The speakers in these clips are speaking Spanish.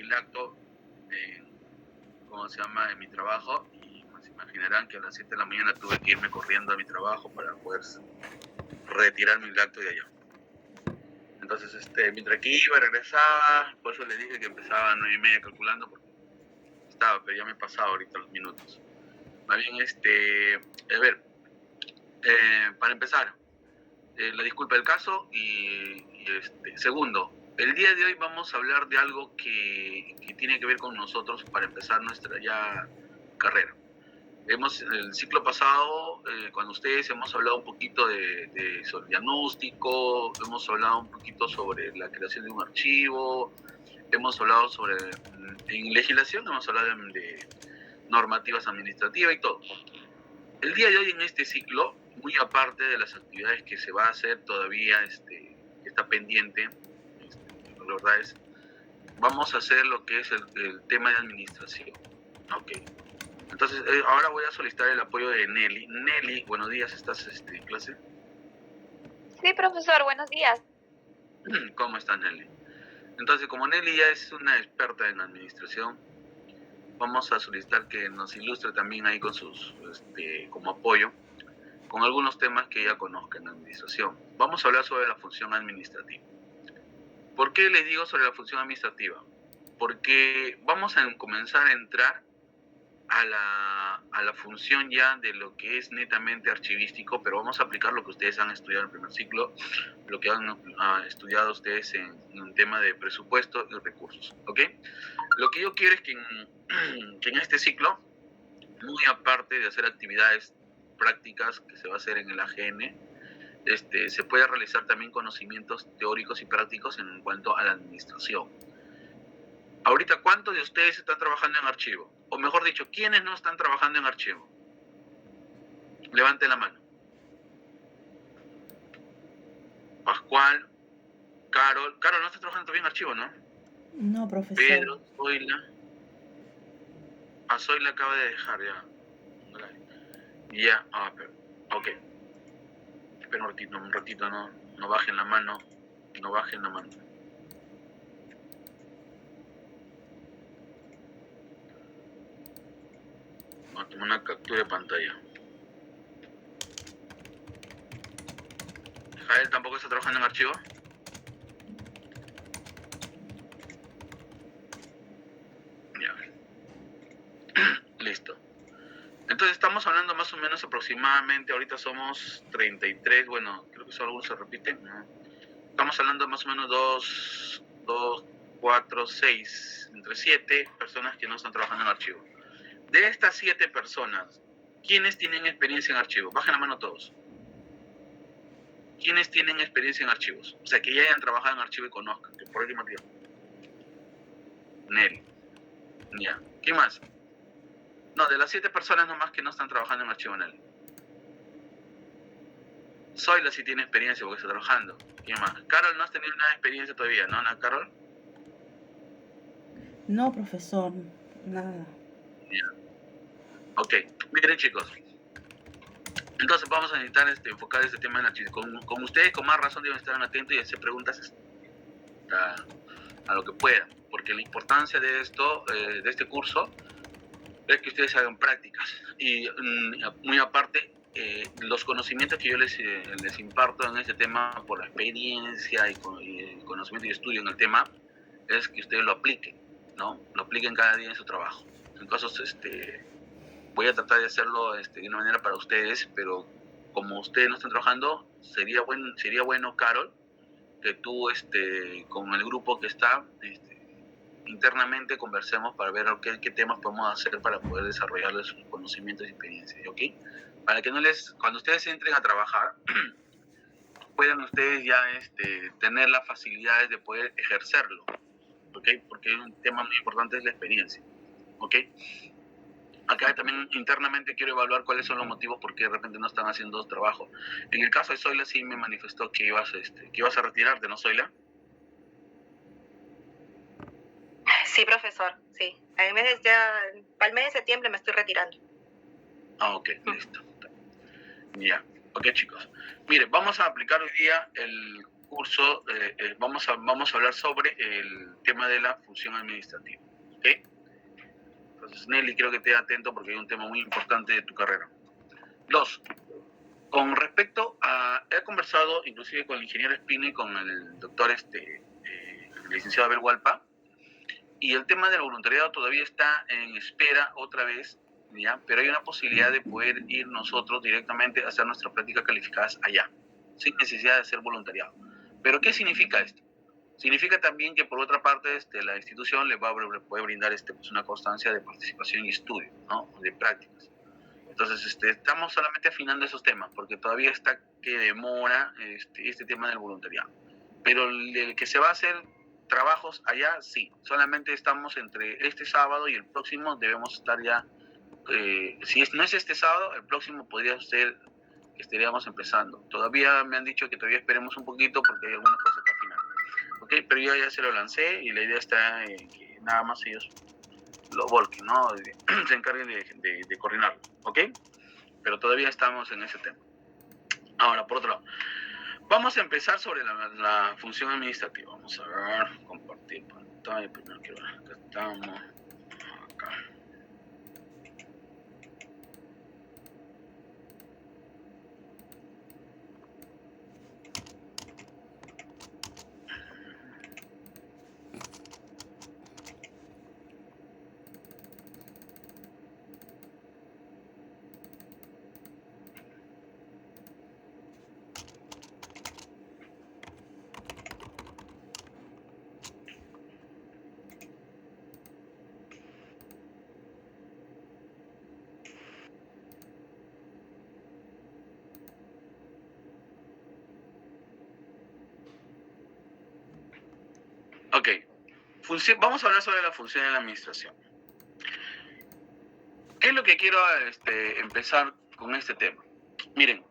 mi lacto en mi trabajo, y pues imaginarán que a las 7 de la mañana tuve que irme corriendo a mi trabajo para poder retirar mi lacto de allá. Entonces, mientras que iba, regresaba, por eso le dije que empezaba a 9:30 calculando, porque estaba, pero ya me he pasado ahorita los minutos. Más bien, a ver, para empezar, la disculpa del caso y segundo, el día de hoy vamos a hablar de algo que tiene que ver con nosotros para empezar nuestra ya carrera. El ciclo pasado, con ustedes hemos hablado un poquito sobre diagnóstico, hemos hablado un poquito sobre la creación de un archivo, hemos hablado en legislación, hemos hablado de normativas administrativas y todo. El día de hoy en este ciclo, muy aparte de las actividades que se va a hacer todavía, que está pendiente, la verdad es, vamos a hacer lo que es el tema de administración. Ok. Entonces, ahora voy a solicitar el apoyo de Nelly. Nelly, buenos días, ¿estás en clase? Sí, profesor, buenos días. ¿Cómo está Nelly? Entonces, como Nelly ya es una experta en administración, vamos a solicitar que nos ilustre también ahí con como apoyo, con algunos temas que ella conozca en administración. Vamos a hablar sobre la función administrativa. ¿Por qué les digo sobre la función administrativa? Porque vamos a comenzar a entrar a la función ya de lo que es netamente archivístico, pero vamos a aplicar lo que ustedes han estudiado en el primer ciclo, lo que han estudiado ustedes en un tema de presupuesto y recursos, ¿ok? Lo que yo quiero es que en este ciclo, muy aparte de hacer actividades prácticas que se va a hacer en el AGN, se pueda realizar también conocimientos teóricos y prácticos en cuanto a la administración. Ahorita, ¿cuántos de ustedes están trabajando en archivo? O mejor dicho, ¿quiénes no están trabajando en archivo? Levante la mano. Pascual, Carol. Carol, ¿no está trabajando todavía en archivo, no? No, profesor. Pedro, Zoila. Zoila acaba de dejar ya. Ya, ok. Espera un ratito, no bajen la mano. No bajen la mano. Vamos a tomar una captura de pantalla. Jael tampoco está trabajando en archivo. Ya. Listo. Entonces estamos hablando más o menos aproximadamente, ahorita somos 33, bueno, creo que solo algunos se repiten, ¿no? Estamos hablando más o menos 2, 4, 6, entre 7 personas que no están trabajando en archivo. De estas 7 personas, ¿quiénes tienen experiencia en archivos? Bajen la mano todos. ¿Quiénes tienen experiencia en archivos? O sea, que ya hayan trabajado en archivo y conozcan, que por último tiempo. Nelly. Ya. ¿Qué más? No, de las 7 personas nomás que no están trabajando en archivo, Nelly. Zoila sí tiene experiencia porque está trabajando. ¿Quién más? Carol, no has tenido nada de experiencia todavía, ¿no, Carol? No, profesor, nada. Ya. Ok, miren chicos. Entonces vamos a necesitar enfocar este tema en archivo. Con ustedes con más razón deben estar atentos y hacer preguntas a lo que puedan. Porque la importancia de esto, de este curso, es que ustedes hagan prácticas. Y muy aparte, los conocimientos que yo les imparto en este tema por la experiencia y el conocimiento y estudio en el tema, es que ustedes lo apliquen, ¿no? Lo apliquen cada día en su trabajo. Entonces, voy a tratar de hacerlo de una manera para ustedes, pero como ustedes no están trabajando, sería bueno, Carol, que tú con el grupo que está, internamente conversemos para ver qué temas podemos hacer para poder desarrollarles sus conocimientos y experiencias, ¿ok? Para que cuando ustedes entren a trabajar, puedan ustedes ya tener las facilidades de poder ejercerlo, ¿ok? Porque un tema muy importante es la experiencia, ¿ok? Acá también internamente quiero evaluar cuáles son los motivos por qué de repente no están haciendo dos trabajos. En el caso de Zoila sí me manifestó que ibas a retirarte, ¿no, Zoila? Sí, profesor, sí. Para el mes de septiembre me estoy retirando. Ah, ok, listo. Ya. Ok, chicos. Mire, vamos a aplicar hoy día el curso vamos a hablar sobre el tema de la función administrativa. ¿Ok? Entonces, Nelly, quiero que estés atento porque hay un tema muy importante de tu carrera. 2. Con respecto a... He conversado inclusive con el ingeniero Espino y con el doctor el licenciado Abel Hualpa, y el tema del voluntariado todavía está en espera otra vez, ¿ya? Pero hay una posibilidad de poder ir nosotros directamente a hacer nuestras prácticas calificadas allá, sin necesidad de hacer voluntariado. ¿Pero qué significa esto? Significa también que por otra parte la institución le puede brindar pues una constancia de participación y estudio, ¿no? De prácticas. Entonces estamos solamente afinando esos temas porque todavía está que demora este tema del voluntariado. Pero el que se va a hacer trabajos allá, sí. Solamente estamos entre este sábado y el próximo debemos estar ya. Si no es este sábado, el próximo podría ser que estaríamos empezando. Todavía me han dicho que todavía esperemos un poquito porque hay algunas cosas que afinar. ¿Ok? Pero yo ya se lo lancé y la idea está en que nada más ellos lo volquen, ¿no? Se encarguen de coordinarlo. ¿Ok? Pero todavía estamos en ese tema. Ahora, por otro lado, vamos a empezar sobre la función administrativa. Vamos a ver, compartir pantalla. Primero quiero ver, acá estamos. Acá. Ok, vamos a hablar sobre la función de la administración. ¿Qué es lo que quiero empezar con este tema? Miren,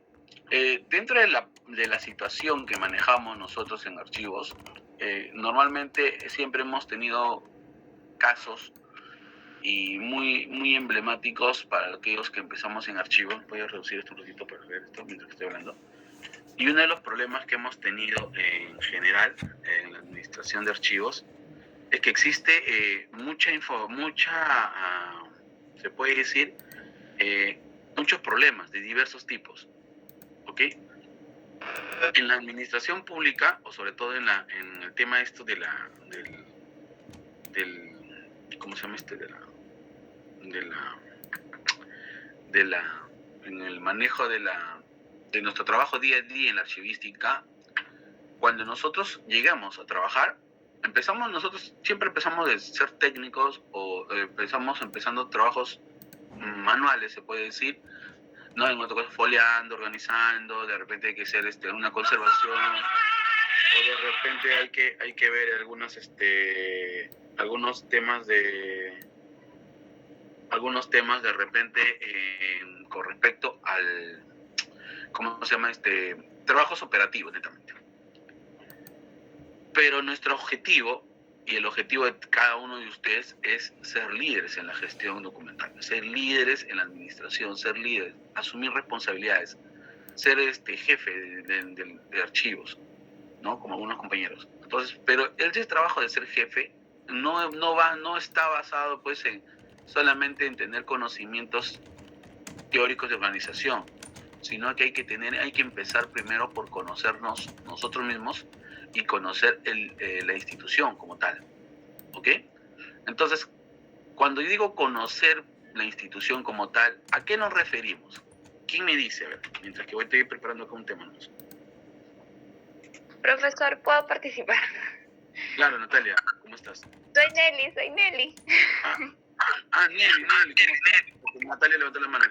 dentro de la situación que manejamos nosotros en archivos, normalmente siempre hemos tenido casos y muy emblemáticos para aquellos que empezamos en archivos. Voy a reducir esto un poquito para ver esto mientras estoy hablando. Y uno de los problemas que hemos tenido en general en la administración de archivos es que existe se puede decir, muchos problemas de diversos tipos, ¿ok? En la administración pública, o sobre todo en el tema ¿cómo se llama en el manejo de nuestro trabajo día a día en la archivística, cuando nosotros llegamos a trabajar, nosotros siempre empezamos de ser técnicos o empezando trabajos manuales, se puede decir, ¿no? En otro caso, foliando, organizando, de repente hay que hacer una conservación, o de repente hay que ver algunos temas de repente con respecto al, ¿cómo se llama? Trabajos operativos, netamente. Pero nuestro objetivo, y el objetivo de cada uno de ustedes, es ser líderes en la gestión documental, ser líderes en la administración, ser líderes, asumir responsabilidades, ser jefe de archivos, ¿no? Como algunos compañeros. Entonces, pero ese trabajo de ser jefe no está basado pues solamente en tener conocimientos teóricos de organización, sino que hay que empezar primero por conocernos nosotros mismos y conocer la institución como tal, ¿ok? Entonces, cuando yo digo conocer la institución como tal, ¿a qué nos referimos? ¿Quién me dice? A ver, mientras que estoy preparando acá un tema. ¿No? Profesor, ¿puedo participar? Claro, Natalia, ¿cómo estás? Soy Nelly. Nelly, ¿cómo estás? Porque Natalia levantó la mano.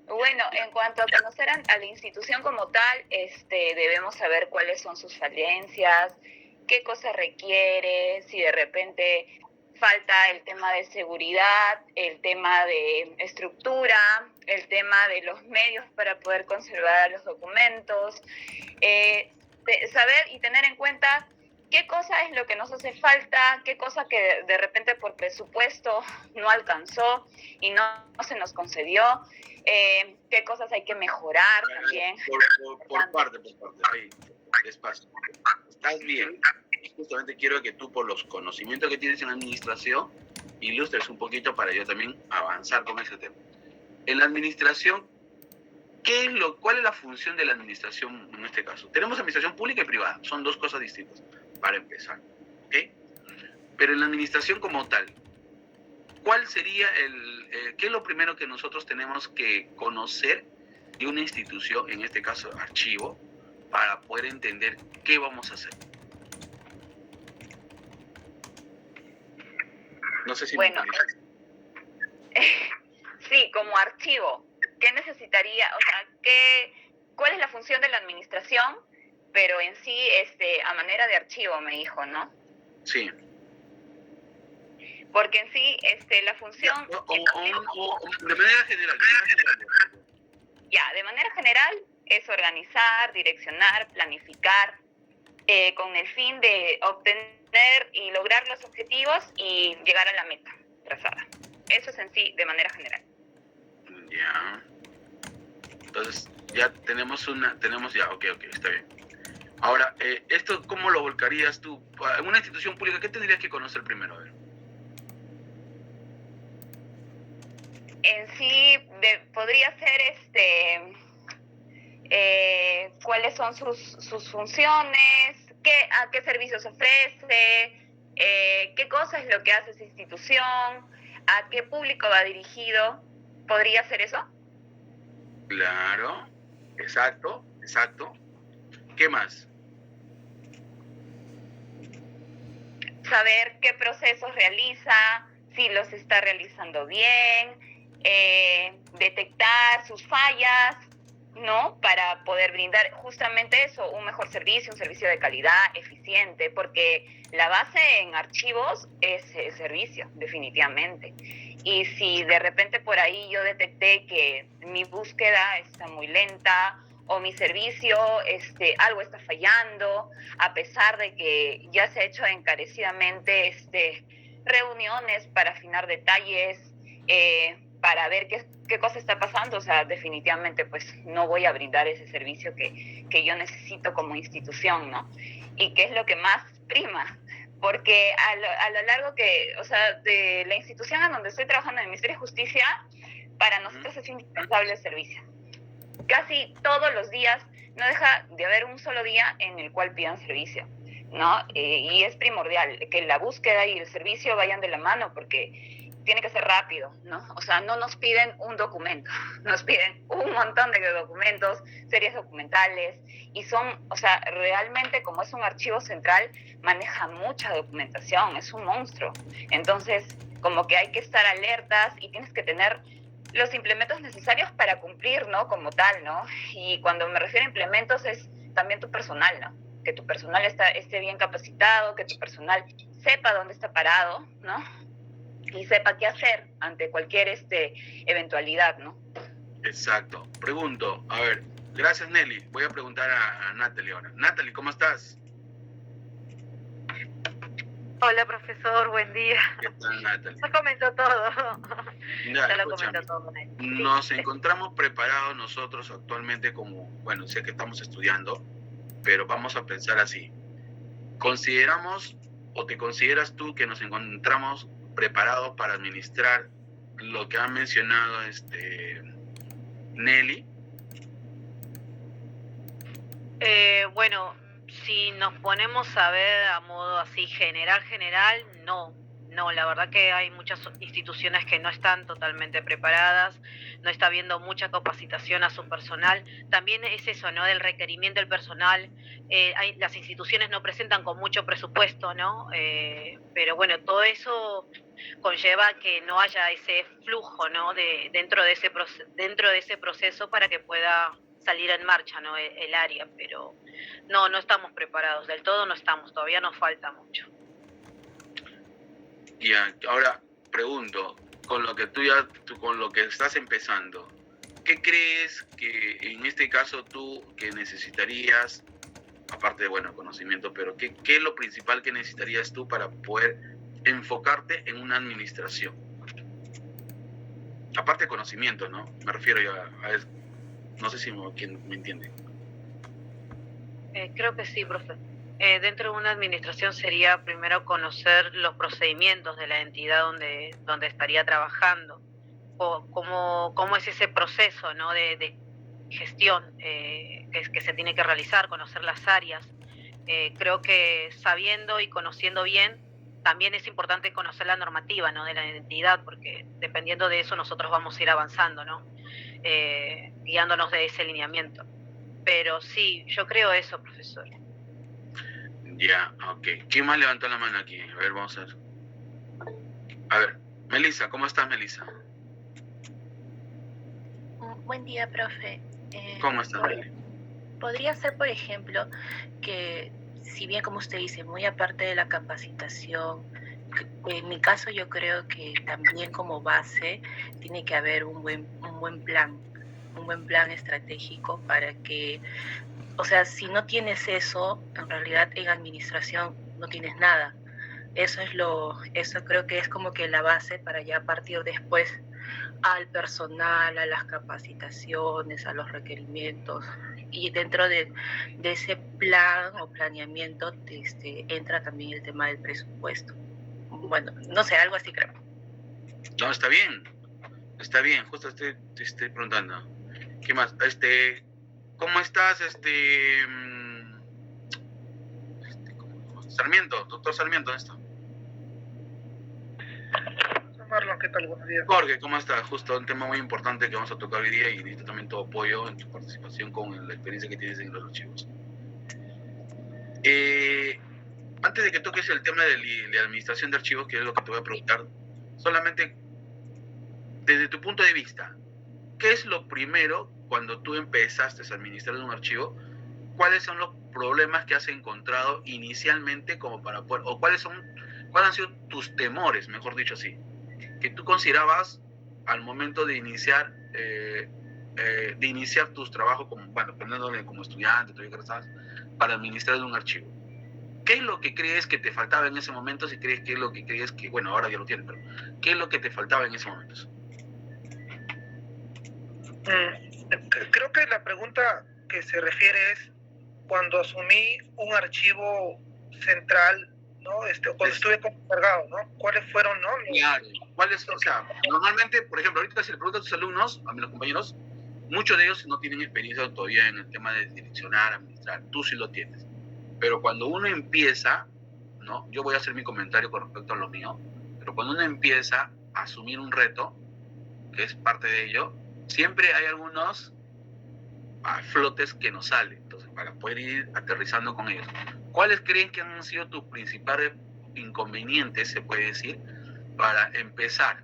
Bueno, en cuanto a conocer a la institución como tal, debemos saber cuáles son sus falencias, qué cosas requiere, si de repente falta el tema de seguridad, el tema de estructura, el tema de los medios para poder conservar los documentos, saber y tener en cuenta qué cosa es lo que nos hace falta, qué cosa que de repente por presupuesto no alcanzó y no se nos concedió, qué cosas hay que mejorar también. Por parte. Ahí. despacio. Estás bien. Justamente quiero que tú, por los conocimientos que tienes en la administración, ilustres un poquito para yo también avanzar con ese tema. En la administración, ¿cuál es la función de la administración en este caso? Tenemos administración pública y privada, son dos cosas distintas, para empezar, ¿ok? Pero en la administración como tal, ¿cuál sería qué es lo primero que nosotros tenemos que conocer de una institución, en este caso archivo, para poder entender qué vamos a hacer? No sé si Bueno, me entiendes. sí, como archivo, ¿qué necesitaría? O sea, ¿cuál es la función de la administración? Pero en sí, a manera de archivo, me dijo, ¿no? Sí. Porque en sí, la función... De manera general. Ya, de manera general es organizar, direccionar, planificar, con el fin de obtener y lograr los objetivos y llegar a la meta trazada. Eso es en sí, de manera general. Ya. Entonces, ya tenemos ya, ok, está bien. Ahora, ¿esto cómo lo volcarías tú? En una institución pública, ¿qué tendrías que conocer primero? A ver. En sí, podría ser cuáles son sus funciones, a qué servicios ofrece, qué cosa es lo que hace esa institución, a qué público va dirigido. ¿Podría ser eso? Claro, exacto. ¿Qué más? Saber qué procesos realiza, si los está realizando bien, detectar sus fallas, ¿no? Para poder brindar justamente eso, un mejor servicio, un servicio de calidad, eficiente, porque la base en archivos es el servicio, definitivamente. Y si de repente por ahí yo detecté que mi búsqueda está muy lenta o mi servicio, algo está fallando, a pesar de que ya se ha hecho encarecidamente reuniones para afinar detalles, para ver qué cosa está pasando, o sea, definitivamente pues no voy a brindar ese servicio que yo necesito como institución, ¿no? Y que es lo que más prima, porque a lo largo de la institución en donde estoy trabajando, en el Ministerio de Justicia, para nosotros es indispensable el servicio. Casi todos los días, no deja de haber un solo día en el cual pidan servicio, ¿no? Y es primordial que la búsqueda y el servicio vayan de la mano, porque tiene que ser rápido, ¿no? O sea, no nos piden un documento, nos piden un montón de documentos, series documentales, y son, o sea, realmente como es un archivo central, maneja mucha documentación, es un monstruo. Entonces, como que hay que estar alertas y tienes que tener los implementos necesarios para cumplir, ¿no? Como tal, ¿no? Y cuando me refiero a implementos es también tu personal, ¿no? Que tu personal esté bien capacitado, que tu personal sepa dónde está parado, ¿no? Y sepa qué hacer ante cualquier eventualidad, ¿no? Exacto. Pregunto, a ver, gracias Nelly. Voy a preguntar a Natalie ahora. Natalie, ¿cómo estás? Hola, profesor, buen día. ¿Qué tal, Natalie? Ya comentó todo. Ya lo comentó todo. Nos encontramos preparados nosotros actualmente como, bueno, sé que estamos estudiando, pero vamos a pensar así. ¿Consideramos o te consideras tú que nos encontramos preparados para administrar lo que ha mencionado Nelly? Bueno, si nos ponemos a ver a modo así general, no. No, la verdad que hay muchas instituciones que no están totalmente preparadas, no está habiendo mucha capacitación a su personal. También es eso, ¿no? Del requerimiento del personal. Las instituciones no presentan con mucho presupuesto, ¿no? Pero bueno, todo eso conlleva que no haya ese flujo, ¿no? Dentro de ese proceso para que pueda salir en marcha, ¿no? El área, pero no estamos preparados del todo, no estamos, todavía nos falta mucho. Ya, ahora pregunto, con lo que con lo que estás empezando, ¿qué crees que en este caso tú que necesitarías, aparte de, bueno, conocimiento, pero ¿qué es lo principal que necesitarías tú para poder enfocarte en una administración? Aparte de conocimiento, ¿no? Me refiero ya a eso. No sé si me entiende. Creo que sí, profe. Dentro de una administración sería primero conocer los procedimientos de la entidad donde estaría trabajando, o cómo es ese proceso, ¿no?, de gestión que se tiene que realizar, conocer las áreas. Creo que sabiendo y conociendo bien, también es importante conocer la normativa, ¿no?, de la entidad, porque dependiendo de eso nosotros vamos a ir avanzando, ¿no?, guiándonos de ese lineamiento. Pero sí, yo creo eso, profesor. Ya, ok. ¿Quién más levantó la mano aquí? A ver, vamos a ver. A ver, Melissa, ¿cómo estás, Melissa? Buen día, profe. ¿Cómo estás, Meli? Podría ser, por ejemplo, que si bien, como usted dice, muy aparte de la capacitación, en mi caso yo creo que también como base tiene que haber un buen plan estratégico para que, o sea, si no tienes eso, en realidad en administración no tienes nada. Eso creo que es como que la base para ya partir después al personal, a las capacitaciones, a los requerimientos. Y dentro de ese plan o planeamiento entra también el tema del presupuesto. Bueno, no sé, algo así creo. No, está bien, justo te estoy preguntando. ¿Qué más? ¿Cómo estás, Sarmiento, doctor Sarmiento, ¿dónde está? Marlon, ¿qué tal? Buenos días. Jorge, ¿cómo estás? Justo un tema muy importante que vamos a tocar hoy día y necesito también tu apoyo en tu participación con la experiencia que tienes en los archivos. Antes de que toques el tema de administración de archivos, que es lo que te voy a preguntar, solamente desde tu punto de vista, ¿qué es lo primero cuando tú empezaste a administrar un archivo? ¿Cuáles son los problemas que has encontrado inicialmente como para poder, o cuáles han sido tus temores, mejor dicho así, que tú considerabas al momento de iniciar tus trabajos como estudiante, todavía que estabas, para administrar un archivo? ¿Qué es lo que crees que te faltaba en ese momento? Si crees que es lo que crees que, bueno, ahora ya lo tienes, pero ¿qué es lo que te faltaba en ese momento? Creo que la pregunta que se refiere es cuando asumí un archivo central, ¿no? Cuando estuve como encargado, ¿no? ¿Cuáles fueron, no? Claro. O sea, normalmente, por ejemplo, ahorita si le preguntas a tus alumnos, a mis compañeros, muchos de ellos no tienen experiencia todavía en el tema de direccionar, administrar. Tú sí lo tienes. Pero cuando uno empieza, ¿no? Yo voy a hacer mi comentario con respecto a lo mío, pero cuando uno empieza a asumir un reto, que es parte de ello, siempre hay algunos flotes que nos salen, entonces para poder ir aterrizando con ellos. ¿Cuáles creen que han sido tus principales inconvenientes, se puede decir, para empezar?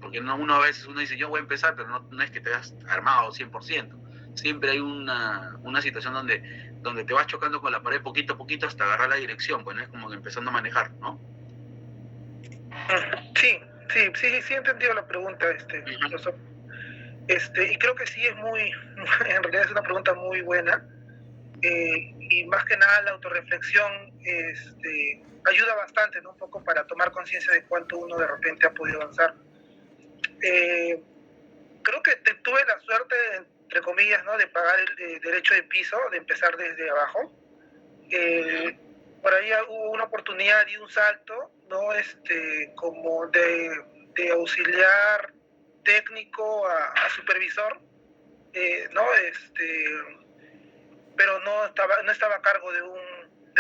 Porque uno a veces dice, yo voy a empezar, pero no es que te has armado 100%. Siempre hay una situación donde te vas chocando con la pared poquito a poquito hasta agarrar la dirección, pues no es como que empezando a manejar, ¿no? Sí, he entendido la pregunta, profesor. Y creo que sí es en realidad es una pregunta muy buena, y más que nada la autorreflexión ayuda bastante, ¿no? Un poco para tomar conciencia de cuánto uno de repente ha podido avanzar. Creo que tuve la suerte, entre comillas, ¿no?, de pagar el derecho de piso, de empezar desde abajo. Por ahí hubo una oportunidad y un salto, ¿no? Como de auxiliar técnico a supervisor, ¿no? Pero no estaba a cargo de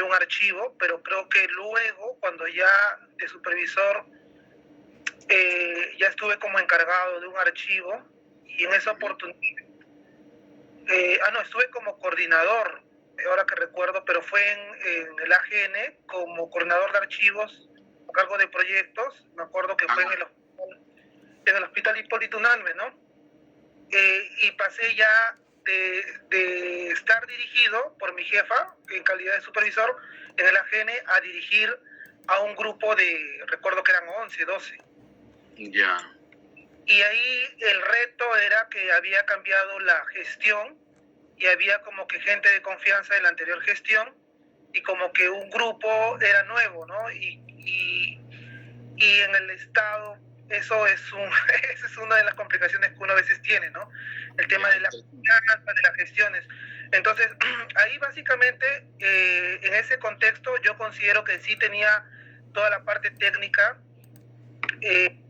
un archivo, pero creo que luego, cuando ya de supervisor, ya estuve como encargado de un archivo, y en esa oportunidad, estuve como coordinador, ahora que recuerdo, pero fue en el AGN como coordinador de archivos a cargo de proyectos. Me acuerdo que fue en el Hospital Hipólito Unanue, ¿no? Y pasé ya de estar dirigido por mi jefa en calidad de supervisor en el AGN a dirigir a un grupo recuerdo que eran 11, 12. Ya. Y ahí el reto era que había cambiado la gestión y había como que gente de confianza de la anterior gestión, y como que un grupo era nuevo, ¿no? Y en el Estado esa es una de las complicaciones que uno a veces tiene, ¿no? El tema de la confianza, de las gestiones. Entonces, ahí básicamente, en ese contexto, yo considero que sí tenía toda la parte técnica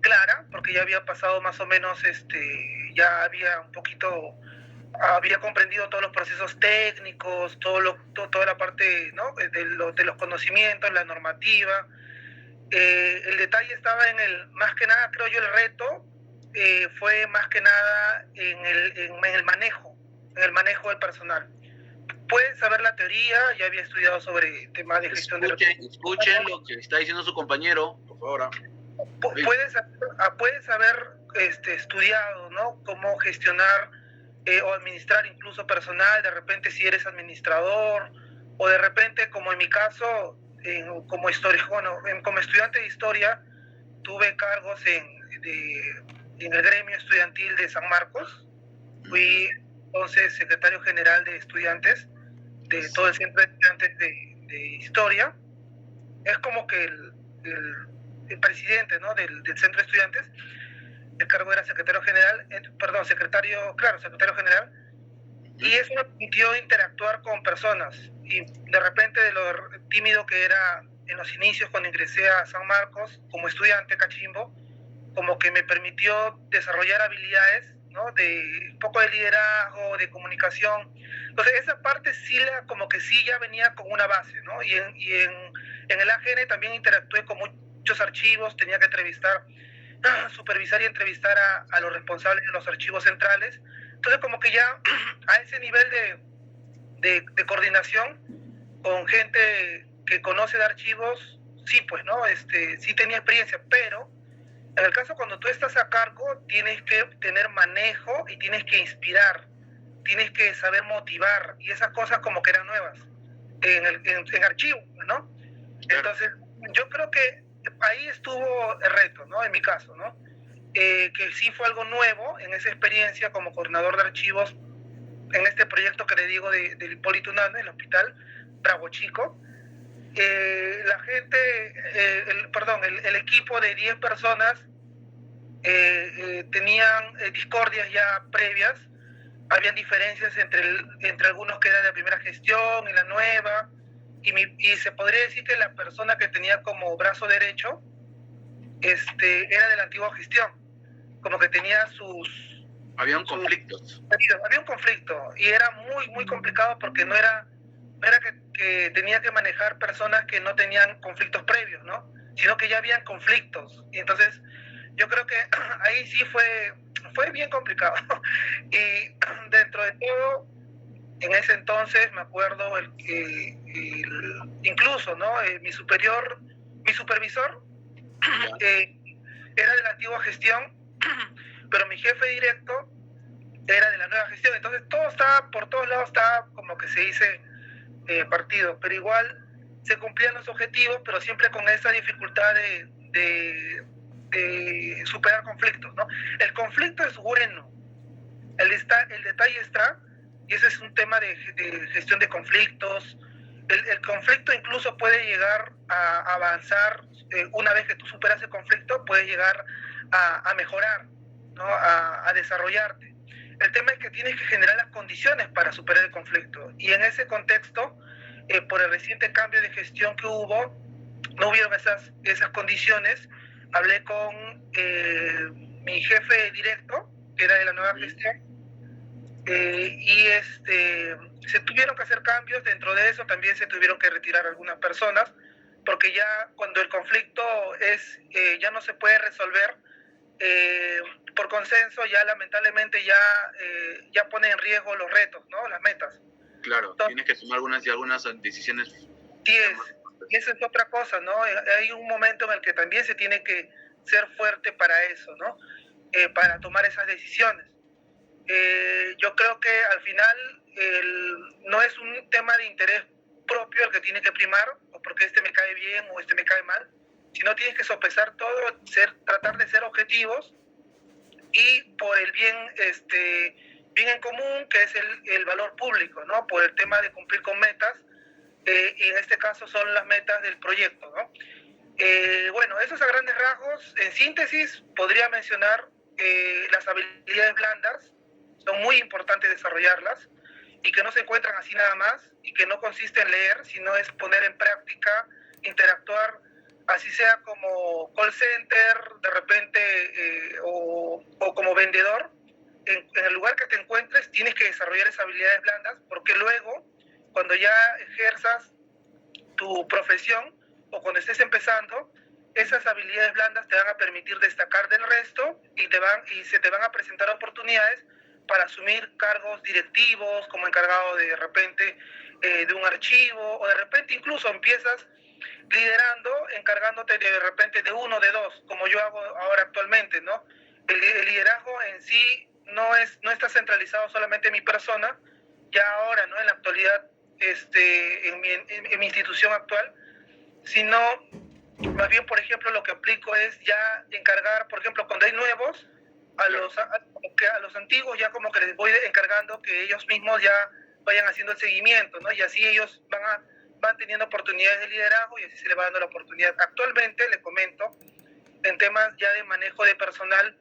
clara, porque ya había pasado más o menos, ya había un poquito, había comprendido todos los procesos técnicos, toda la parte, ¿no?, de los conocimientos, la normativa. El detalle estaba más que nada, creo yo, el reto fue más que nada en el manejo del personal. Puede saber la teoría, ya había estudiado sobre temas de gestión de recursos. Escuchen lo que está diciendo su compañero, por favor. Puedes haber estudiado, ¿no?, cómo gestionar o administrar incluso personal, de repente si eres administrador, o de repente, como en mi caso, como estudiante de historia, tuve cargos en el gremio estudiantil de San Marcos. Fui entonces secretario general de estudiantes de todo el centro de estudiantes de historia. Es como que el presidente, ¿no?, del centro de estudiantes. El cargo era secretario general, secretario general, y eso me permitió interactuar con personas, y de repente, de lo tímido que era en los inicios cuando ingresé a San Marcos como estudiante cachimbo, como que me permitió desarrollar habilidades, ¿no?, de un poco de liderazgo, de comunicación. Entonces esa parte sí como que sí ya venía con una base, ¿no? Y en el AGN también interactué con muchos archivos, tenía que supervisar y entrevistar a los responsables de los archivos centrales. Entonces como que ya a ese nivel de coordinación con gente que conoce de archivos, sí, pues, ¿no? Sí tenía experiencia, pero en el caso cuando tú estás a cargo, tienes que tener manejo y tienes que inspirar, tienes que saber motivar, y esas cosas como que eran nuevas en archivo, ¿no? Entonces, yo creo que ahí estuvo el reto, ¿no? En mi caso, ¿no? Que sí fue algo nuevo en esa experiencia como coordinador de archivos en este proyecto que le digo del Hipólito Unanue, el hospital Bravo Chico. La gente, el equipo de 10 personas tenían discordias ya previas, habían diferencias entre algunos que eran de la primera gestión y la nueva, y se podría decir que la persona que tenía como brazo derecho era de la antigua gestión, como que tenía Habían conflictos. Había un conflicto, y era muy, muy complicado porque no era que tenía que manejar personas que no tenían conflictos previos, ¿no?, sino que ya habían conflictos. Y entonces yo creo que ahí sí fue bien complicado. Y dentro de todo, en ese entonces me acuerdo incluso, ¿no?, mi supervisor era de la antigua gestión, pero mi jefe directo era de la nueva gestión. Entonces todo estaba, por todos lados estaba como que se dice partido, pero igual se cumplían los objetivos, pero siempre con esa dificultad de superar conflictos, ¿no? El conflicto es bueno, el detalle está, y ese es un tema de gestión de conflictos. El conflicto incluso puede llegar a avanzar, una vez que tú superas el conflicto, puedes llegar a mejorar, ¿no?, a desarrollarte. El tema es que tienes que generar las condiciones para superar el conflicto, y en ese contexto, por el reciente cambio de gestión que hubo, no hubieron esas condiciones. Hablé con mi jefe directo, que era de la nueva gestión, y se tuvieron que hacer cambios. Dentro de eso también se tuvieron que retirar algunas personas, porque ya cuando el conflicto ya no se puede resolver por consenso, ya lamentablemente ya pone en riesgo los retos, ¿no?, las metas. Claro, entonces, tienes que tomar algunas decisiones. Sí, y esa es otra cosa, ¿no? Hay un momento en el que también se tiene que ser fuerte para eso, ¿no? Para tomar esas decisiones. Yo creo que al final no es un tema de interés propio el que tiene que primar, o porque me cae bien o me cae mal, sino tienes que sopesar todo, tratar de ser objetivos, y por el bien en común, que es el valor público, ¿no? Por el tema de cumplir con metas, y en este caso son las metas del proyecto, ¿no? Bueno, esos a grandes rasgos. En síntesis, podría mencionar las habilidades blandas, son muy importantes desarrollarlas. y que no se encuentran así nada más, y que no consiste en leer, sino es poner en práctica, interactuar, así sea como call center, de repente, o como vendedor. En el lugar que te encuentres tienes que desarrollar esas habilidades blandas, porque luego, cuando ya ejerzas tu profesión o cuando estés empezando, esas habilidades blandas te van a permitir destacar del resto y se te van a presentar oportunidades para asumir cargos directivos, como encargado de repente de un archivo, o de repente incluso empiezas liderando, encargándote de repente de uno, de dos, como yo hago ahora actualmente, ¿no? El liderazgo en sí no está centralizado solamente en mi persona, ya ahora, ¿no? En la actualidad, en mi institución actual, sino más bien, por ejemplo, lo que aplico es ya encargar, por ejemplo, cuando hay nuevos, a los antiguos ya como que les voy encargando que ellos mismos ya vayan haciendo el seguimiento, ¿no? Y así ellos van teniendo oportunidades de liderazgo y así se les va dando la oportunidad. Actualmente, le comento, en temas ya de manejo de personal,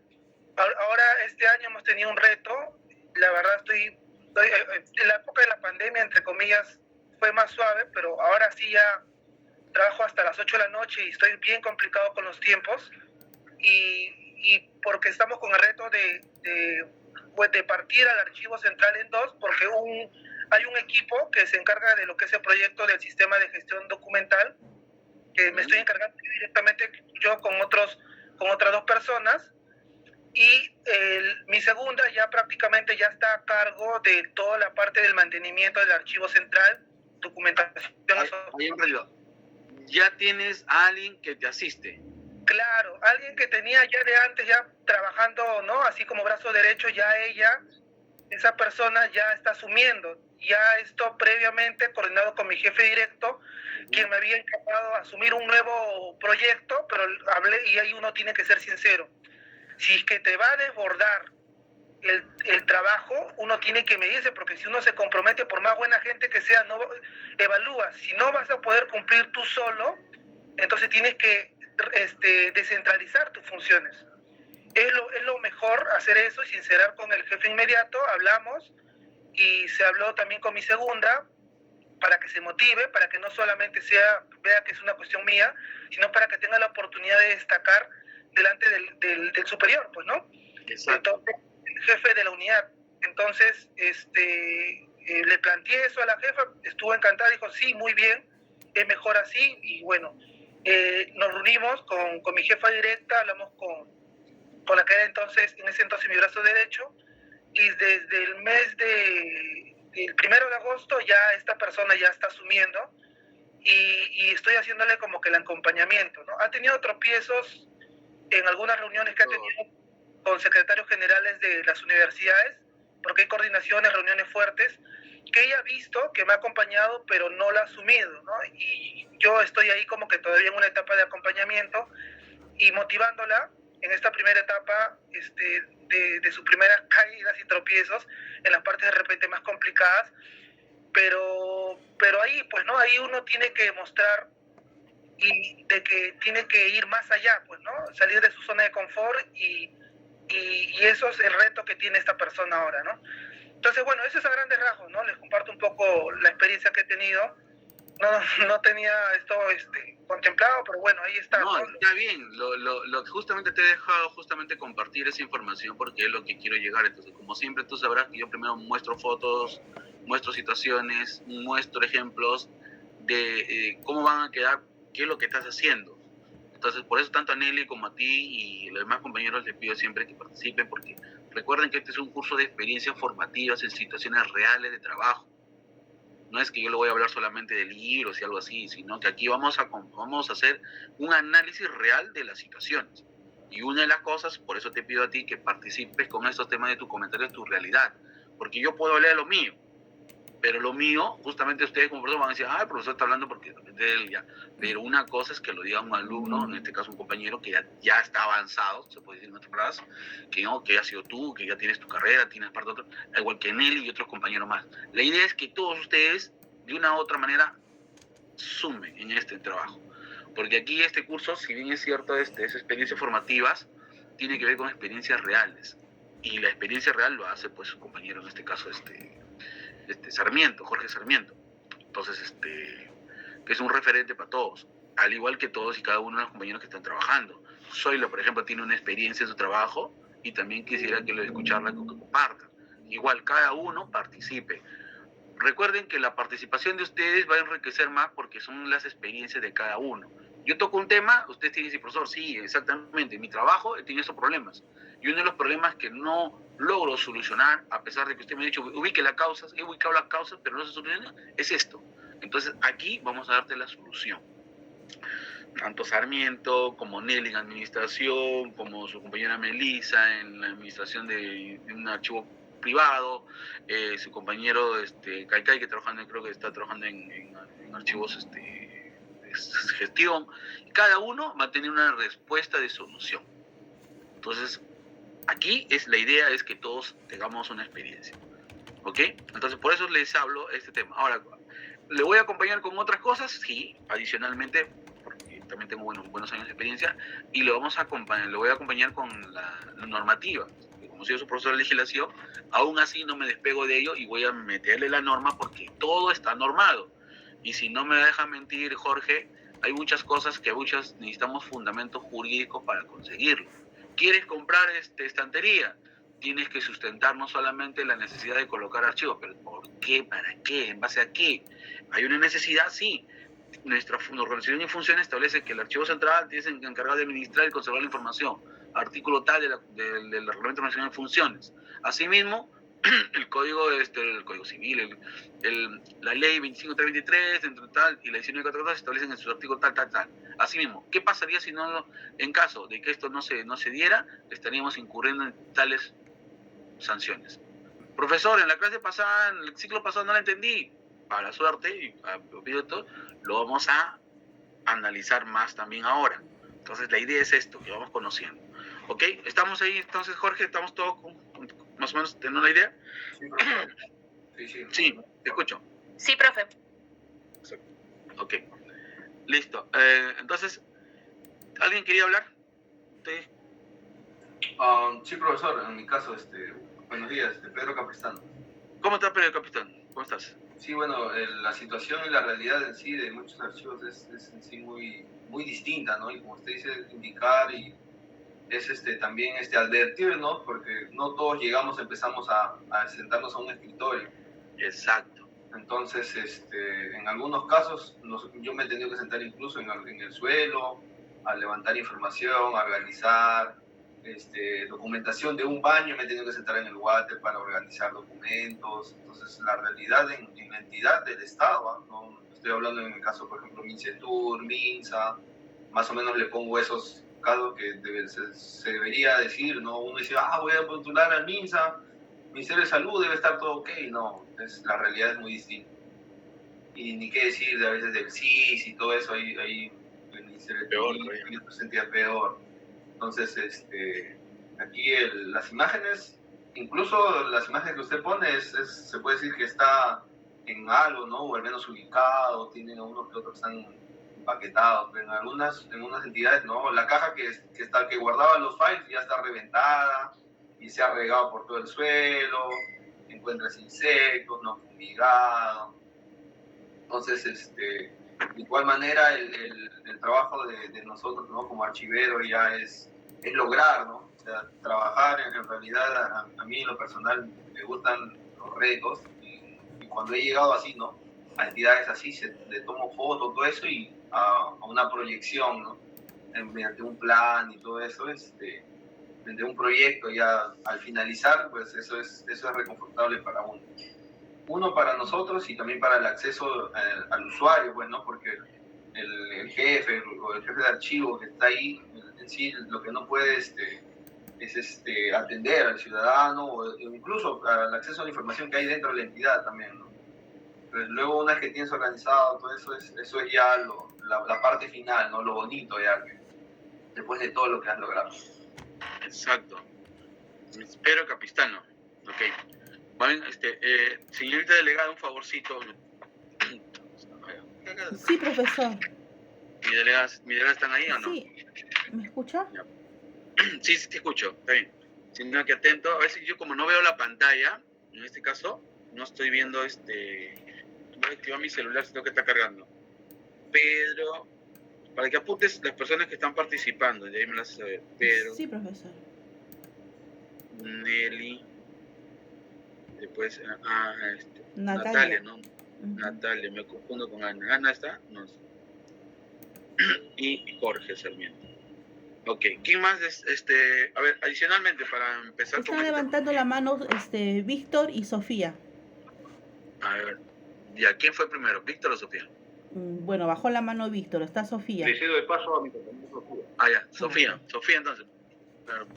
ahora este año hemos tenido un reto, la verdad en la época de la pandemia, entre comillas, fue más suave, pero ahora sí ya trabajo hasta las 8 de la noche y estoy bien complicado con los tiempos, y porque estamos con el reto de partir al archivo central en dos, porque hay un equipo que se encarga de lo que es el proyecto del sistema de gestión documental, que me estoy encargando directamente yo con otras dos personas, y mi segunda ya prácticamente ya está a cargo de toda la parte del mantenimiento del archivo central, documentación. Ahí en realidad, ya tienes a alguien que te asiste. Claro, alguien que tenía ya de antes, ya trabajando, ¿no? Así como brazo derecho, ya esa persona ya está asumiendo. Ya esto previamente coordinado con mi jefe directo, quien me había encargado de asumir un nuevo proyecto, pero hablé y ahí uno tiene que ser sincero. Si es que te va a desbordar el trabajo, uno tiene que medirse, porque si uno se compromete, por más buena gente que sea, no evalúa. Si no vas a poder cumplir tú solo, entonces tienes que descentralizar tus funciones. Es lo mejor hacer eso y sincerar con el jefe inmediato. Hablamos y se habló también con mi segunda para que se motive, para que no solamente vea que es una cuestión mía, sino para que tenga la oportunidad de destacar delante del superior, pues, ¿no? Exacto. Entonces, el jefe de la unidad. Entonces, le planteé eso a la jefa, estuvo encantada, dijo, sí, muy bien, es mejor así, y bueno, nos reunimos con mi jefa directa, hablamos con la que era en ese entonces mi brazo derecho, y desde el mes del 1 de agosto ya esta persona ya está asumiendo, y estoy haciéndole como que el acompañamiento, ¿no? Ha tenido tropiezos en algunas reuniones que ha tenido con secretarios generales de las universidades, porque hay coordinaciones, reuniones fuertes, que ella ha visto, que me ha acompañado, pero no la ha asumido, ¿no? Y yo estoy ahí como que todavía en una etapa de acompañamiento y motivándola en esta primera etapa de sus primeras caídas y tropiezos en las partes de repente más complicadas, pero ahí, pues, ¿no? Ahí uno tiene que mostrar y de que tiene que ir más allá, pues, ¿no? Salir de su zona de confort y eso es el reto que tiene esta persona ahora, ¿no? Entonces, bueno, eso es a grandes rasgos, ¿no? Les comparto un poco la experiencia que he tenido. No tenía esto contemplado, pero bueno, ahí está. No, ¿no? está bien. Lo que justamente te he dejado justamente compartir esa información porque es lo que quiero llegar. Entonces, como siempre, tú sabrás que yo primero muestro fotos, muestro situaciones, muestro ejemplos de cómo van a quedar, qué es lo que estás haciendo. Entonces, por eso tanto a Nelly como a ti y los demás compañeros les pido siempre que participen, porque recuerden que este es un curso de experiencias formativas en situaciones reales de trabajo. No es que yo le voy a hablar solamente de libros y algo así, sino que aquí vamos a hacer un análisis real de las situaciones. Y una de las cosas, por eso te pido a ti que participes con estos temas de tu comentario, tu realidad. Porque yo puedo hablar de lo mío, pero lo mío, justamente ustedes como profesor van a decir, el profesor está hablando porque de él ya. Pero una cosa es que lo diga un alumno, en este caso un compañero que ya está avanzado, se puede decir en otras palabras, que has sido tú, que ya tienes tu carrera, tienes parte de otro, igual que Nelly y otros compañeros más. La idea es que todos ustedes, de una u otra manera, sumen en este trabajo. Porque aquí este curso, si bien es cierto, es experiencias formativas, tiene que ver con experiencias reales. Y la experiencia real lo hace, pues, su compañero, en este caso, Sarmiento, Jorge Sarmiento. Entonces, que es un referente para todos, al igual que todos y cada uno de los compañeros que están trabajando. Zoilo, por ejemplo, tiene una experiencia en su trabajo y también quisiera que lo escucharla, que compartan. Igual, cada uno participe. Recuerden que la participación de ustedes va a enriquecer más porque son las experiencias de cada uno. Yo toco un tema, ustedes tienen que decir, profesor, sí, exactamente, en mi trabajo he tenido esos problemas. Y uno de los problemas que no logro solucionar, a pesar de que usted me ha dicho, ubique las causas, he ubicado las causas, pero no se soluciona, es esto. Entonces, aquí vamos a darte la solución. Tanto Sarmiento como Nelly en administración, como su compañera Melissa en la administración de un archivo privado, su compañero Kaikai, que creo que está trabajando en archivos de gestión. Cada uno va a tener una respuesta de solución. Entonces, aquí la idea es que todos tengamos una experiencia. ¿Ok? Entonces, por eso les hablo este tema. Ahora, ¿le voy a acompañar con otras cosas? Sí, adicionalmente, porque también tengo buenos años de experiencia, y lo voy a acompañar con la normativa. Como soy su profesor de legislación, aún así no me despego de ello y voy a meterle la norma porque todo está normado. Y si no me deja mentir, Jorge, hay muchas cosas que necesitamos fundamentos jurídicos para conseguirlo. ¿Quieres comprar estantería? Tienes que sustentar no solamente la necesidad de colocar archivos, pero ¿por qué? ¿Para qué? ¿En base a qué? ¿Hay una necesidad? Sí. Nuestra organización y función establece que el archivo central tiene que encargar de administrar y conservar la información. Artículo tal del Reglamento Nacional de Funciones. Asimismo, el Código Civil, la Ley 25323, entre tal, y la 19442 establecen en sus artículos tal. Asimismo, ¿qué pasaría si no, en caso de que esto no se diera, estaríamos incurriendo en tales sanciones? Profesor, en la clase pasada, en el ciclo pasado no la entendí. Para la suerte, y lo vamos a analizar más también ahora. Entonces, la idea es esto, que vamos conociendo. ¿Ok? ¿Estamos ahí entonces, Jorge? ¿Estamos todos más o menos teniendo una idea? Sí, profesor. Sí. Sí, te escucho. Sí, profe. Ok, listo. Entonces, ¿alguien quería hablar? ¿Usted? Sí, profesor, en mi caso, buenos días, Pedro Capistrano. ¿Cómo está, Pedro Capitán? ¿Cómo estás? Sí, bueno, la situación y la realidad en sí de muchos archivos es en sí muy distinta, ¿no? Y como usted dice, indicar y es también advertir, ¿no? Porque no todos empezamos a sentarnos a un escritorio. Exacto. Entonces, en algunos casos, yo me he tenido que sentar incluso en el suelo, a levantar información, a organizar documentación de un baño, me he tenido que sentar en el water para organizar documentos. Entonces, la realidad en la entidad del Estado, ¿no? Estoy hablando en el caso, por ejemplo, Mincetur, Minsa, más o menos le pongo esos casos que se debería decir, ¿no? Uno dice, voy a postular al Minsa, Ministerio de Salud, debe estar todo ok. No, la realidad es muy distinta. Y ni qué decir a veces del CIS y todo eso, ahí el Ministerio de sentía peor. Entonces, aquí las imágenes, incluso las imágenes que usted pone, se puede decir que está en algo, ¿no? O al menos ubicado, tienen unos que otros están empaquetados, pero en algunas entidades, ¿no? La caja que guardaba los files ya está reventada y se ha regado por todo el suelo, encuentras insectos, no fumigado. Entonces, de igual manera, el trabajo de nosotros, ¿no? Como archivero ya es lograr, ¿no? O sea, trabajar en realidad, a mí en lo personal me gustan los retos y cuando he llegado así, ¿no? A entidades así, le tomo fotos, todo eso y a una proyección, ¿no? Mediante un plan y todo eso, mediante un proyecto ya al finalizar, pues eso es reconfortable para uno. Uno para nosotros y también para el acceso al usuario, pues, ¿no? Porque el jefe o el jefe de archivo que está ahí, en sí lo que no puede es atender al ciudadano o incluso al acceso a la información que hay dentro de la entidad también, ¿no? Pero luego una vez que tienes organizado todo eso, eso es ya la parte final, ¿no? Lo bonito ya, después de todo lo que has logrado. Exacto. Pedro Capistano. Ok. Bueno, señorita delegada, un favorcito. Sí, profesor. ¿Mi delegada están ahí o no? Sí. ¿Me escucha? Sí, te escucho. Está bien. Sino que atento. A veces yo como no veo la pantalla, en este caso, no estoy viendo voy a activar mi celular, si tengo que está cargando. Pedro, para que apuntes las personas que están participando, y ahí me las haces saber. Pedro, Sí, profesor. Nelly, después Natalia. Natalia, ¿no? Ujú. Natalia, me confundo con Ana. ¿Ana está? No sé. Y Jorge Sarmiento. Ok, ¿quién más a ver, adicionalmente para empezar Están con levantando la mano Víctor y Sofía. A ver, ya, ¿quién fue primero? ¿Víctor o Sofía? Bueno, bajó la mano Víctor, está Sofía. Le cedo el paso a mi compañero Sofía. Ah, ya, Sofía. Sofía, entonces. Claro.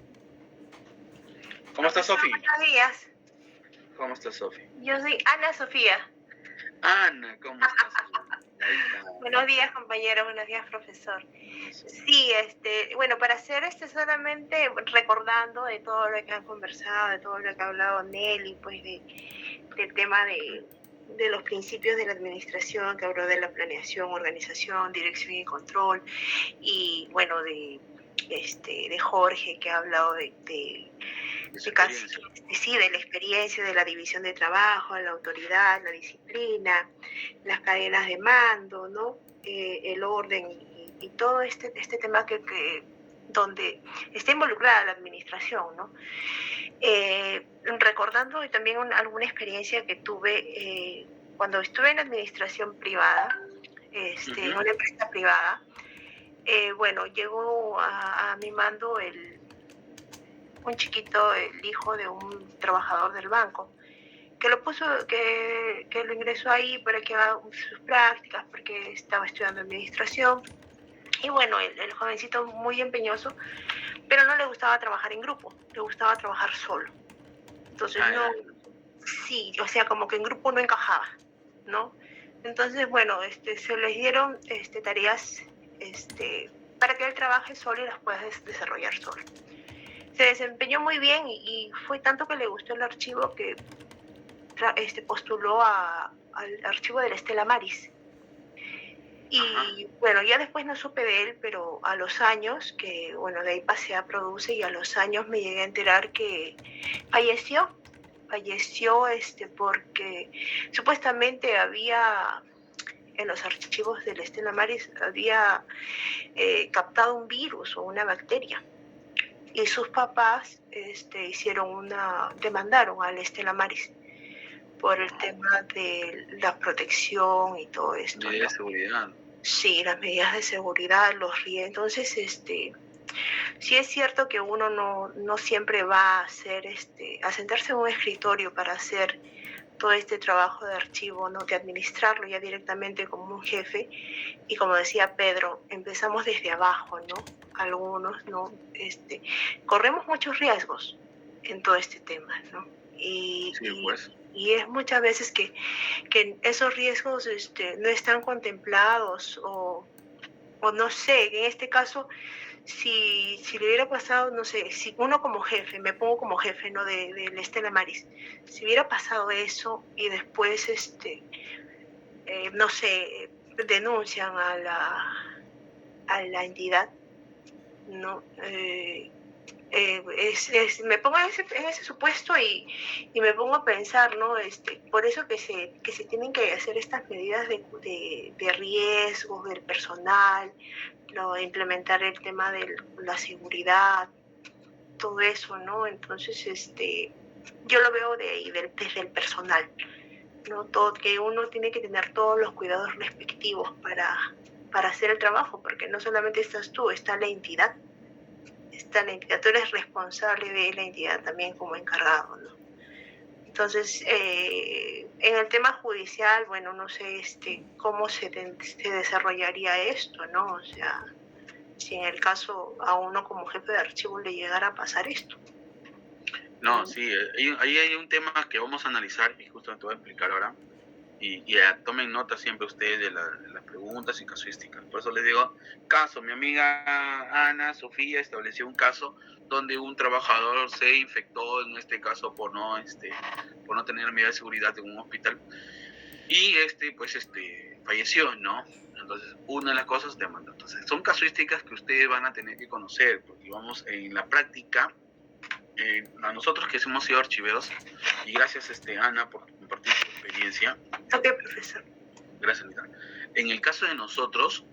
¿Cómo está Sofía? Buenos días, ¿Cómo está Sofía? yo soy Ana Sofía. Ana, ¿cómo estás? Ahí está. Buenos días, compañero, buenos días, profesor. Sí, bueno, para hacer solamente recordando de todo lo que han conversado, de todo lo que ha hablado Nelly, pues del tema de los principios de la administración, que habló de la planeación, organización, dirección y control, y bueno, de Jorge, que ha hablado de la experiencia, de la división de trabajo, la autoridad, la disciplina, las cadenas de mando, ¿no? El orden y todo este tema que donde está involucrada la administración, ¿no? Recordando también alguna experiencia que tuve cuando estuve en administración privada, en una empresa privada. Bueno, llegó a mi mando un chiquito, el hijo de un trabajador del banco, que lo ingresó ahí para que haga sus prácticas, porque estaba estudiando administración. Y bueno, el jovencito muy empeñoso, pero no le gustaba trabajar en grupo, le gustaba trabajar solo. Entonces sí, o sea, como que en grupo no encajaba, ¿no? Entonces, bueno, se les dieron tareas para que él trabaje solo y las pueda desarrollar solo. Se desempeñó muy bien y fue tanto que le gustó el archivo que postuló al archivo de la Estela Maris. Y bueno, ya después no supe de él, pero a los años, que bueno, de ahí pasé a Produce, y a los años me llegué a enterar que falleció porque supuestamente había en los archivos de la Estela Maris había captado un virus o una bacteria, y sus papás demandaron a la Estela Maris por el tema de la protección y todo esto. Medidas de seguridad. Sí, las medidas de seguridad, los riesgos. Entonces, sí es cierto que uno no siempre va a sentarse en un escritorio para hacer todo este trabajo de archivo, ¿no? De administrarlo ya directamente como un jefe. Y como decía Pedro, empezamos desde abajo, ¿no? Algunos, ¿no? Corremos muchos riesgos en todo este tema, ¿no? Y es muchas veces que esos riesgos no están contemplados o no sé, en este caso, si le hubiera pasado, no sé, si uno como jefe, me pongo como jefe, ¿no? de la Estela Maris, si hubiera pasado eso y después, no sé, denuncian a la entidad, ¿no? Me pongo en ese supuesto y me pongo a pensar, ¿no? Por eso que se tienen que hacer estas medidas de riesgo del personal, ¿no? Implementar el tema de la seguridad, todo eso, ¿no? Entonces, yo lo veo desde el personal, ¿no? Todo, que uno tiene que tener todos los cuidados respectivos para hacer el trabajo, porque no solamente estás tú, está la entidad. Tú eres responsable de la entidad también como encargado, ¿no? Entonces, en el tema judicial, bueno, no sé cómo se desarrollaría esto, ¿no? O sea, si en el caso a uno como jefe de archivo le llegara a pasar esto. No, sí, ahí hay un tema que vamos a analizar y justo te voy a explicar ahora. Y tomen nota siempre ustedes de las preguntas y casuísticas. Por eso les digo, caso, mi amiga Ana Sofía estableció un caso donde un trabajador se infectó, en este caso por no tener medidas de seguridad en un hospital, y falleció, ¿no? Entonces, una de las cosas demanda. Entonces, son casuísticas que ustedes van a tener que conocer, porque vamos en la práctica, a nosotros que hemos sido archiveros, y gracias Ana por compartir tu experiencia. Ok, profesor. Gracias, Anita. En el caso de nosotros,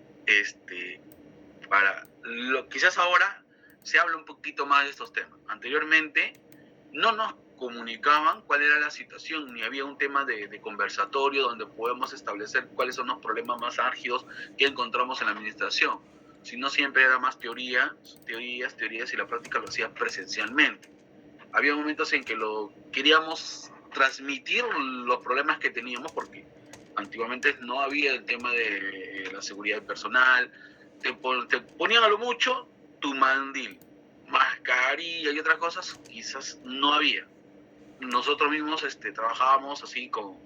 quizás ahora se habla un poquito más de estos temas. Anteriormente no nos comunicaban cuál era la situación, ni había un tema de conversatorio donde podemos establecer cuáles son los problemas más álgidos que encontramos en la administración, sino siempre era más teorías, y la práctica lo hacía presencialmente. Había momentos en que queríamos transmitir los problemas que teníamos, porque antiguamente no había el tema de la seguridad personal, te ponían a lo mucho tu mandil, mascarilla y otras cosas, quizás no había. Nosotros mismos trabajábamos así con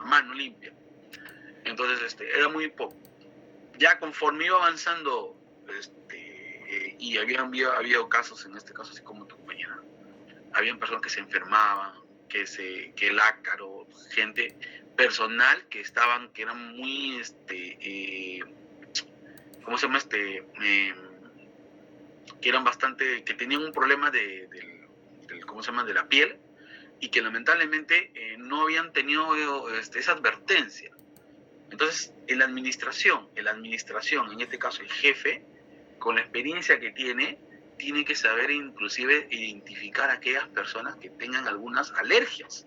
mano limpia. Entonces era muy poco. Ya conforme iba avanzando y había habido casos, en este caso así como tu compañera, habían personas que se enfermaban, que el ácaro, gente personal que eran muy ¿cómo se llama? Que eran bastante, que tenían un problema ¿cómo se llama? De la piel, y que lamentablemente no habían tenido esa advertencia. Entonces, en la administración, en este caso el jefe, con la experiencia que tiene que saber inclusive identificar a aquellas personas que tengan algunas alergias.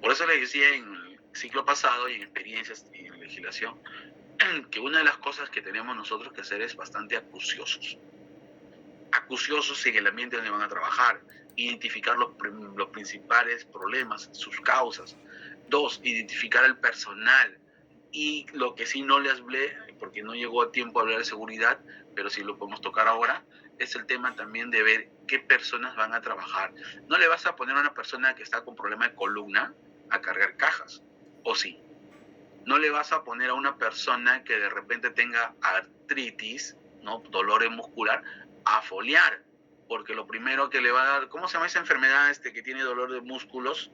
Por eso les decía en el ciclo pasado y en experiencias y en legislación, que una de las cosas que tenemos nosotros que hacer es bastante acuciosos. Acuciosos en el ambiente donde van a trabajar, identificar los principales problemas, sus causas. 2, identificar al personal. Y lo que sí no les hablé, porque no llegó a tiempo a hablar de seguridad, pero sí lo podemos tocar ahora, es el tema también de ver qué personas van a trabajar. No le vas a poner a una persona que está con problema de columna a cargar cajas, ¿o sí? No le vas a poner a una persona que de repente tenga artritis, ¿no? Dolor muscular, a foliar, porque lo primero que le va a dar, ¿cómo se llama esa enfermedad que tiene dolor de músculos?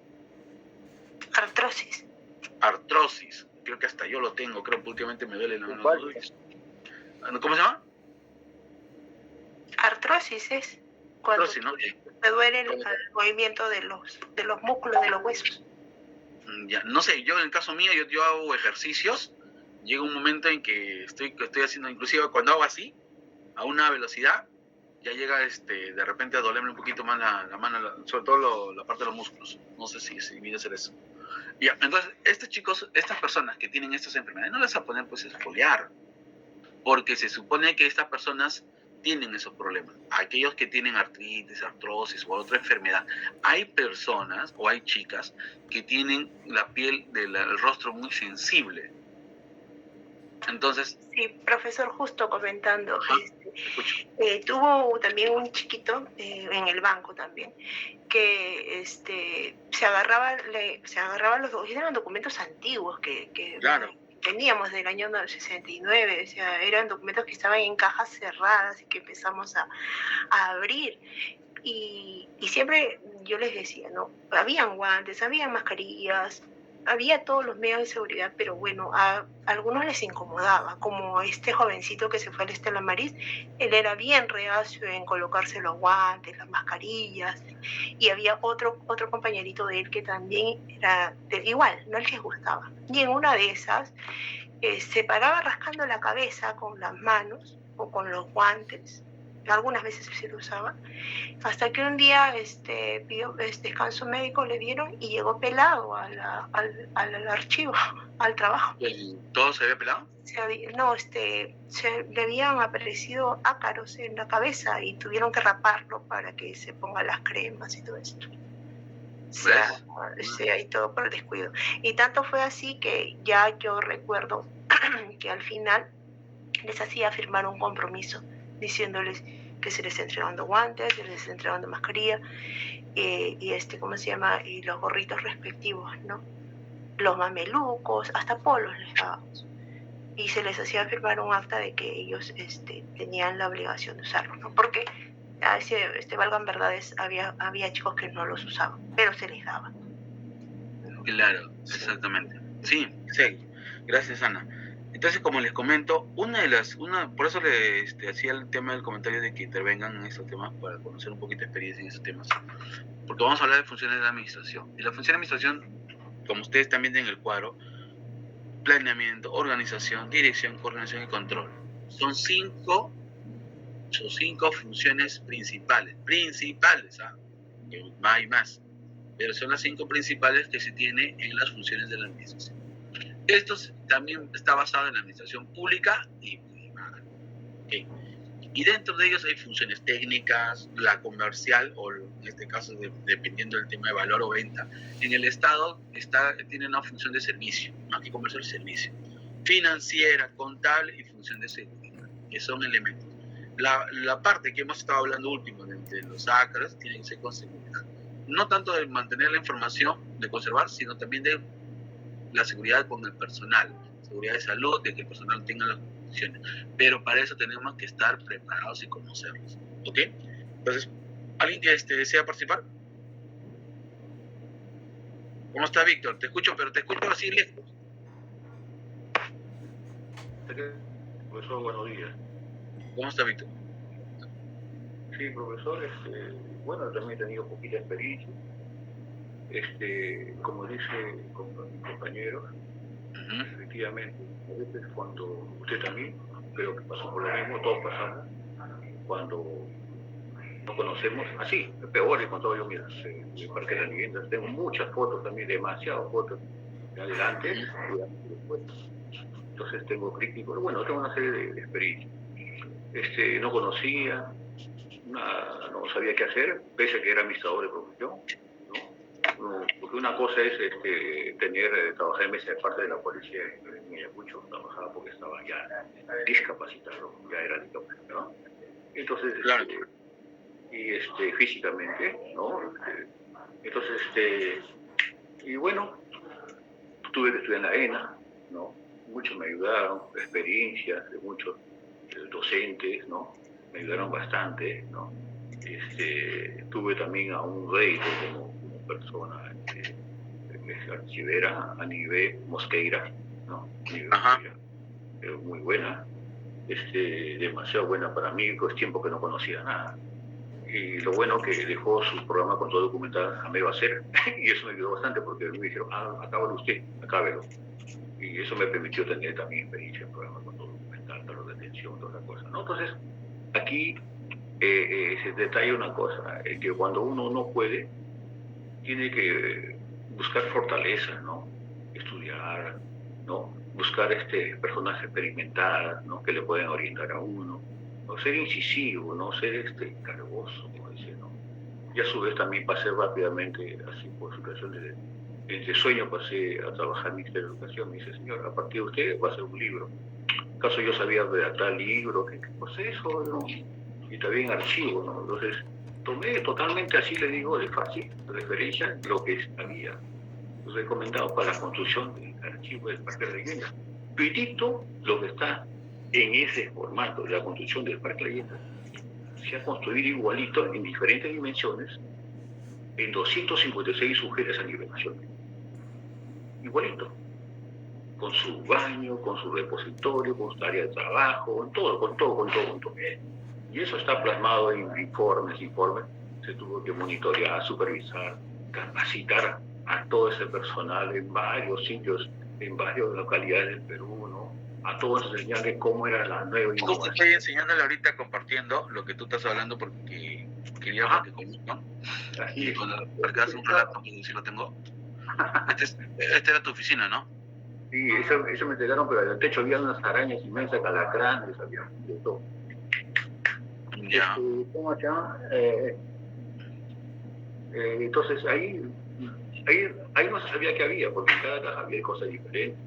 Artrosis. Artrosis. Creo que hasta yo lo tengo, creo que últimamente me duele la mano. ¿Cómo se llama? Artrosis es cuando Artrosis, ¿no? te duele el movimiento de los músculos de los huesos. Ya, no sé, yo en el caso mío, yo hago ejercicios, llega un momento en que estoy haciendo, inclusive cuando hago así, a una velocidad, ya llega de repente a dolerme un poquito más la mano, sobre todo la parte de los músculos. No sé si viene a ser eso. Ya, entonces, estas personas que tienen estas enfermedades, no les vas a poner pues a esfoliar, porque se supone que estas personas tienen esos problemas. Aquellos que tienen artritis, artrosis o otra enfermedad, hay personas o hay chicas que tienen la piel del rostro muy sensible. Entonces... Sí, profesor, justo comentando, tuvo también un chiquito en el banco también, que se agarraba los documentos, eran documentos antiguos que claro, teníamos del año 69, o sea, eran documentos que estaban en cajas cerradas y que empezamos a abrir. Y siempre yo les decía, ¿no? Habían guantes, habían mascarillas, había todos los medios de seguridad, pero bueno, a algunos les incomodaba, como este jovencito que se fue al Estela Maris, él era bien reacio en colocarse los guantes, las mascarillas, y había otro compañerito de él que también era igual, no les gustaba. Y en una de esas se paraba rascando la cabeza con las manos o con los guantes, algunas veces se lo usaba, hasta que un día pidió descanso médico, le dieron y llegó pelado al archivo, al trabajo. ¿Todo se había pelado? Le habían aparecido ácaros en la cabeza y tuvieron que raparlo para que se pongan las cremas y todo esto. Y todo por el descuido. Y tanto fue así que ya yo recuerdo que al final les hacía firmar un compromiso diciéndoles que se les está entregando guantes, se les está entregando mascarilla ¿cómo se llama? Y los gorritos respectivos, ¿no? Los mamelucos, hasta polos les dábamos. Y se les hacía firmar un acta de que ellos tenían la obligación de usarlo, ¿no? Porque valgan verdades, había chicos que no los usaban, pero se les daba. Claro, exactamente. Sí, gracias, Ana. Entonces, como les comento, por eso hacía el tema del comentario de que intervengan en estos temas para conocer un poquito de experiencia en esos temas. Porque vamos a hablar de funciones de la administración. Y la función de administración, como ustedes también ven en el cuadro, planeamiento, organización, dirección, coordinación y control. Son cinco funciones principales, que hay más, pero son las 5 principales que se tiene en las funciones de la administración. Esto también está basado en la administración pública y privada. ¿Okay? Y dentro de ellos hay funciones técnicas, la comercial, o en este caso, dependiendo del tema de valor o venta. En el Estado tiene una función de servicio, más que comercial, servicio. Financiera, contable y función de seguridad, que son elementos. La parte que hemos estado hablando último, de los ACRAs, tiene que ser con seguridad. No tanto de mantener la información, de conservar, sino también de la seguridad con el personal, seguridad de salud, de que el personal tenga las condiciones. Pero para eso tenemos que estar preparados y conocerlos. ¿Ok? Entonces, ¿alguien que desea participar? ¿Cómo está, Víctor? Te escucho, pero te escucho así lejos. Profesor, buenos días. ¿Cómo está, Víctor? Sí, profesor, bueno, también he tenido poquita experiencia. Como dice mi compañero, efectivamente, a veces cuando usted también, creo que pasó por lo mismo, todos pasamos, cuando no conocemos, así, peor, y con todo yo, mira, el Parque de las Leyendas, tengo muchas fotos también, demasiadas fotos, de adelante y después. Entonces tengo críticos, bueno, tengo una serie de experiencias. No conocía, no sabía qué hacer, pese a que era administrador de profesión, ¿no? Porque una cosa es trabajar en mesa de parte de la policía en Ayacucho, trabajaba porque estaba ya discapacitado, ya era discapacitado. Entonces, claro. Físicamente, ¿no? Entonces, y bueno, tuve que estudiar en la ENA, ¿no? Muchos me ayudaron, experiencias de muchos docentes, ¿no? Me ayudaron bastante, ¿no? Tuve también a un rey como persona archivera, a nivel Mosqueira, ¿no? Muy buena, demasiado buena para mí, pues tiempo que no conocía nada. Y lo bueno que dejó su programa con todo documentado a medio hacer, y eso me ayudó bastante porque me dijeron, acábalo usted, acábelo. Y eso me permitió tener también experiencia en programas con todo documental, tal, de detención, toda esa cosa, ¿no? Entonces, aquí se detalla una cosa, que cuando uno no puede, tiene que buscar fortaleza, ¿no? Estudiar, ¿no? Buscar personas experimentadas, ¿no? Que le pueden orientar a uno, ¿no? Ser incisivo, ¿no? Ser cargoso, como dice, ¿no? Y a su vez también pasé rápidamente, así por situaciones de sueño, pasé a trabajar en el Ministerio de Educación. Me dice, señor, a partir de usted va a ser un libro. ¿Acaso yo sabía redactar libros? ¿Qué proceso, no? Y también archivo, ¿no? Entonces, tomé totalmente, así le digo, de fácil referencia lo que había recomendado para la construcción del archivo del Parque de la Leyenda. Pedito lo que está en ese formato de la construcción del Parque de la Leyenda se ha construido igualito en diferentes dimensiones en 256 sujeres a nivel nacional. Igualito. Con su baño, con su repositorio, con su área de trabajo, con todo. Y eso está plasmado en informes. Se tuvo que monitorear, supervisar, capacitar a todo ese personal en varios sitios, en varias localidades del Perú, ¿no? A todos enseñarles cómo era la nueva innovación. Estoy enseñándole ahorita, compartiendo lo que tú estás hablando, porque quería que conozcan. Y porque hace un relato, que si lo tengo. Esta era tu oficina, ¿no? Sí, eso me entregaron, pero en el techo había unas arañas inmensas, calacranes, había de todo. Ya. ¿Cómo se llama? Entonces ahí no se sabía qué había, porque en cada casa había cosas diferentes.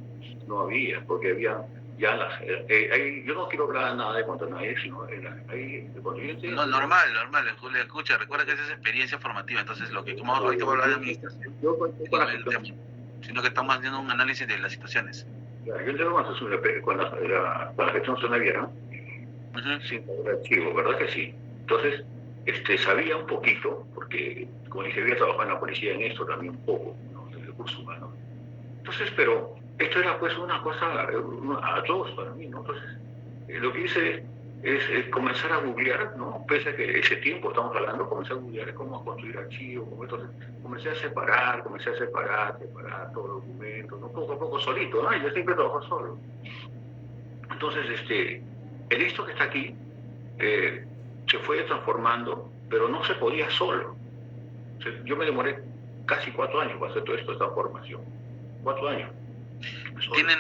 No había, porque había ya yo no quiero hablar nada de contra nadie, sino no, normal, Julio, escucha, recuerda que esa es experiencia formativa, entonces lo que como ahorita voy a hablar de administración, sino que estamos haciendo un análisis de las situaciones. Yo entré con la gestión zonaviera, ¿no? Sin saber archivo, ¿verdad que sí? Entonces, sabía un poquito, porque como dije, había trabajado en la policía en esto también un poco, ¿no? De recursos humanos. Entonces, pero esto era pues una cosa atroz para mí, ¿no? Entonces, lo que hice es comenzar a googlear, ¿no? Pese a que ese tiempo estamos hablando, comencé a googlear cómo construir archivos, entonces comencé a separar todos los documentos, ¿no? Poco a poco solito, ¿no? Yo siempre trabajo solo. Entonces, el esto que está aquí se fue transformando, pero no se podía solo. O sea, yo me demoré casi 4 años para hacer todo esto, esta formación. 4 años.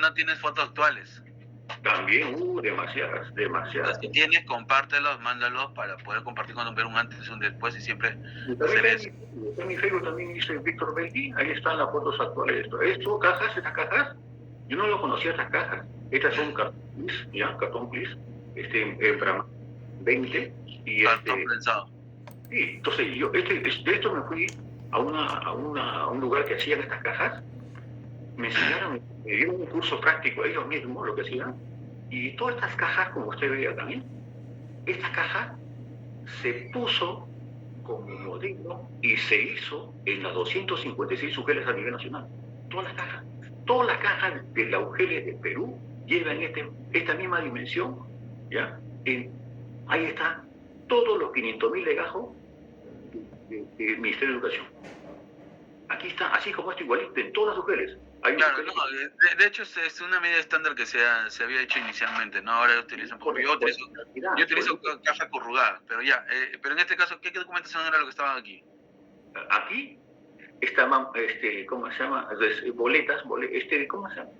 ¿No tienes fotos actuales? También, demasiadas. Las que tienes, compártelos, mándalos para poder compartir cuando ver un antes y un después y siempre hacer eso. En mi Facebook también dice Víctor Belli, ahí están las fotos actuales. Estas cajas, yo no lo conocía estas cajas. Estas son cartón please, en Brahma 20 y cartón prensado. Sí, entonces yo de esto me fui a un lugar que hacían estas cajas, me enseñaron, me dieron un curso práctico ellos mismos lo que hacían, y todas estas cajas, como usted ve también, esta caja se puso como modelo y se hizo en las 256 UGELs a nivel nacional. Todas las cajas de la UGEL de Perú llevan esta misma dimensión, ¿ya? Ahí está todos los 500.000 legajos del Ministerio de Educación. Aquí está, así como esto igualito, en todas las UGELs. Claro, no, de hecho es una medida estándar que se había hecho inicialmente, ¿no? Ahora utilizan, porque yo utilizo caja corrugada, pero pero en este caso, ¿qué documentación era lo que estaban aquí? Aquí estaban, ¿cómo se llama? Boletas, ¿cómo se llama?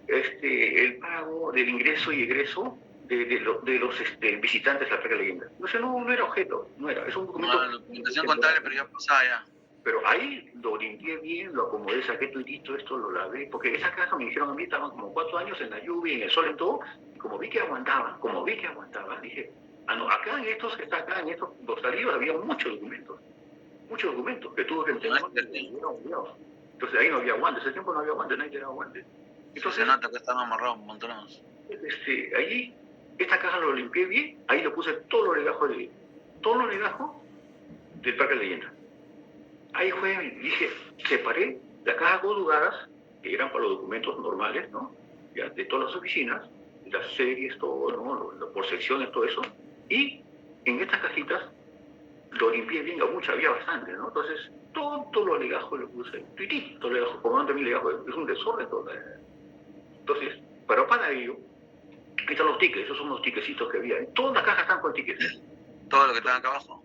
El pago del ingreso y egreso de los visitantes a la Placa Leyenda. No era objeto, no era, es un documento. No, la documentación contable, pero ya pasaba ya. Pero ahí lo limpié bien, lo acomodé, saqué todito, esto lo lavé, porque esa caja me dijeron a mí, estaban como 4 años en la lluvia, en el sol, en todo, y como vi que aguantaban, dije, acá en estos dos salidos había muchos documentos que tuve que entregar. Entonces ahí no había guantes, ese tiempo no había guantes, nadie tenía guantes. Entonces se nota que estaban amarrados, montonados. Allí, esta caja lo limpié bien, ahí le puse todos los legajos del Parque de Leyenda. Ahí dije, separé las cajas corrugadas, que eran para los documentos normales, ¿no? Ya, de todas las oficinas, las series, todo, ¿no? Por secciones, todo eso. Y en estas cajitas lo limpié bien, había bastante, ¿no? Entonces, todos los legajos lo puse, todos los legajos, por 90.000 legajos, es un desorden todo. Entonces, pero para ello, ahí están los tickets, esos son los tickecitos que había. Todas las cajas están con tickets. ¿Todo lo que está acá abajo?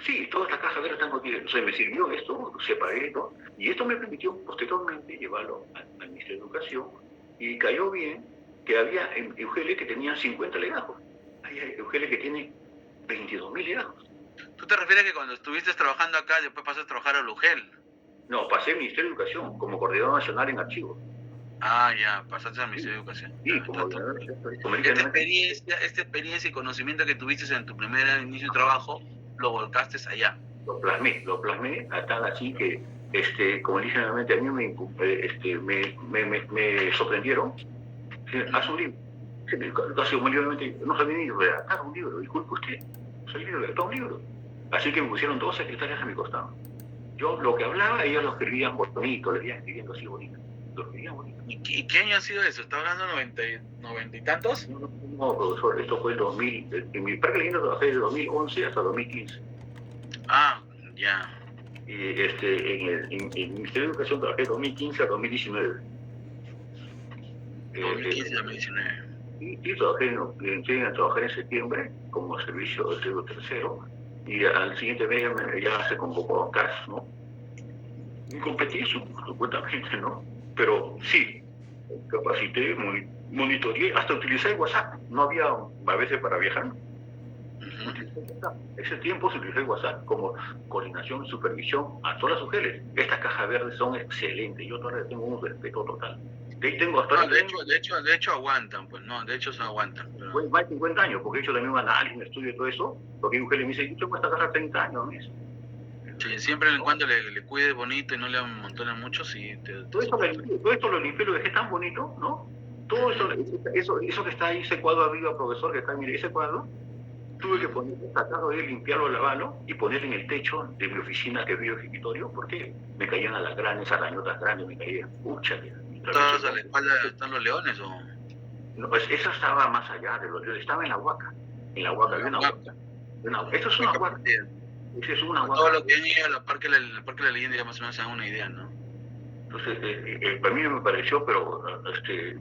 Sí, todas estas cajas verdes están con tickets. O sea, me sirvió esto, separé esto, y esto me permitió posteriormente llevarlo al Ministerio de Educación, y cayó bien que había UGEL que tenían 50 legajos. Hay UGEL que tienen 22.000 legajos. ¿Tú te refieres que cuando estuviste trabajando acá, después pasaste a trabajar al UGEL? No, pasé al Ministerio de Educación como coordinador nacional en archivos. Ah, ya, pasaste al Ministerio de Educación. Sí, esta experiencia y conocimiento que tuviste en tu primer inicio de trabajo, lo volcaste allá. Lo plasmé a tal así que, como dije nuevamente, a mí me sorprendieron. Haz un libro. Casi humildemente, no sabía ni redactar un libro, disculpe usted, no sabía ni redactar un libro. Así que me pusieron 2 secretarias a mi costado. Yo lo que hablaba, ellos lo escribían bonito, le iban escribiendo así bonito. Lo escribían bonito. ¿Y qué año ha sido eso? ¿Está hablando de 90 y tantos? No, profesor, esto fue el 2000. En mi Parque Leyenda trabajé de 2011 hasta 2015. Ah, ya. Y en el Ministerio de Educación trabajé de 2015 a 2019. 2015 a 2019. Y entré a trabajar en septiembre como servicio de tercero, y al siguiente mes ya se convocó a CAS, ¿no? Y competí, supuestamente, ¿no? Pero sí, capacité, monitoreé, hasta utilicé WhatsApp. No había a veces para viajar. Ese tiempo se utilizó WhatsApp como coordinación y supervisión a todas las UGELs. Estas cajas verdes son excelentes, yo todavía tengo un respeto total. De hecho aguantan, pues no, de hecho se aguantan. Pero... Pues más de 50 años, porque he hecho también un análisis, un estudio y todo eso, porque hay UGEL me dice, yo tengo esta caja 30 años, ¿no? Sí, siempre en cuando le cuide bonito y no le amontonen mucho, sí. Todo esto lo limpié, lo dejé tan bonito, ¿no? Todo eso que está ahí, ese cuadro arriba, profesor, que está, mire, ese cuadro, tuve que tratarlo de limpiarlo, lavarlo y ponerlo en el techo de mi oficina que vio el escritorio, porque me caían alacranes, arañotas grandes, me caían, pucha, me ¿Estás a la espalda están los leones o...? No, pues eso estaba más allá de los leones, estaba en la huaca. En la huaca había una huaca. Esto es una huaca. Esa es una huaca. Todo lo que llega al Parque de la Leyenda ya más o menos se da una idea, ¿no? Entonces, para mí me pareció, pero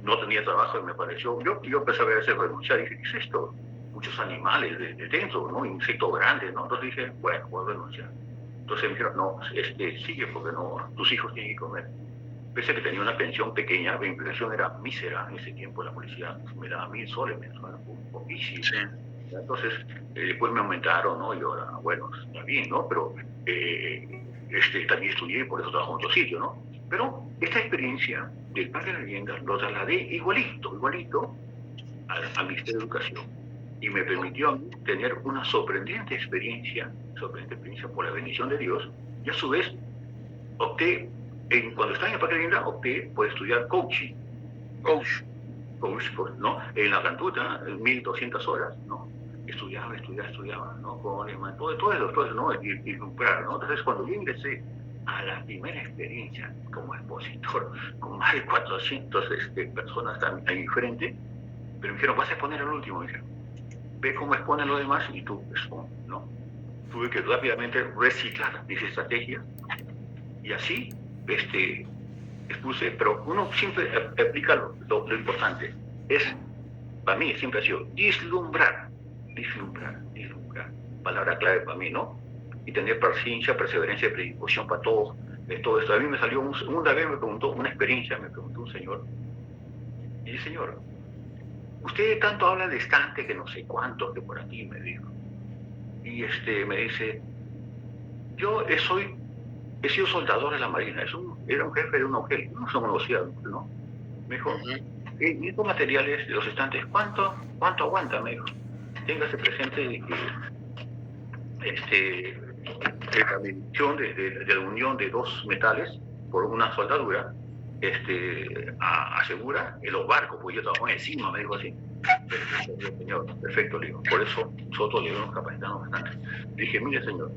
no tenía trabajo y me pareció, yo empecé a ver ese renunciar y dije, ¿qué es esto? Muchos animales de dentro, ¿no? Insectos grandes, ¿no? Entonces dije, bueno, voy a renunciar. Entonces me dijeron, no, sigue porque no, tus hijos tienen que comer. Pese a que tenía una pensión pequeña, mi pensión era mísera en ese tiempo, la policía me daba 1.000 soles mensuales, poquísimo. Sí. Entonces, después me aumentaron, ¿no? Y ahora, bueno, está bien, ¿no? Pero también estudié y por eso trabajo en otro sitio, ¿no? Pero esta experiencia del Parque de la Leyenda lo trasladé igualito al Ministerio de Educación y me permitió a mí tener una sorprendente experiencia por la bendición de Dios y a su vez opté, cuando estaba en el Parque de la Leyenda, opté por estudiar coaching, ¿no? En la Cantuta, 1.200 horas, ¿no? Estudiaba, ¿no? Con todo eso, ¿no? Y comprar, ¿no? Entonces, cuando yo ingresé a la primera experiencia como expositor, con más de 400 personas ahí frente, pero me dijeron, vas a exponer el último, me dijeron. Ve cómo exponen los demás y tú expon, ¿no? Tuve que rápidamente reciclar mis estrategias y así expuse, pero uno siempre aplica lo importante. Para mí siempre ha sido vislumbrar, palabra clave para mí, ¿no? Y tener paciencia, perseverancia y predisposición para todo esto. A mí me salió una vez me preguntó un señor, y dice, señor, usted tanto habla de estante que no sé cuánto, que por aquí, me dijo. Y me dice, yo he sido soldador de la Marina, era un jefe de un hotel, no se conocía, ¿no? Me dijo, ¿y estos materiales de los estantes, cuánto aguanta? Me dijo, téngase presente de que la medición de la unión de dos metales por una soldadura asegura en los barcos, porque yo trabajo encima, me dijo así. Perfecto, señor, perfecto, le digo. Por eso nosotros le nos capacitamos bastante. Le dije, mire, señor,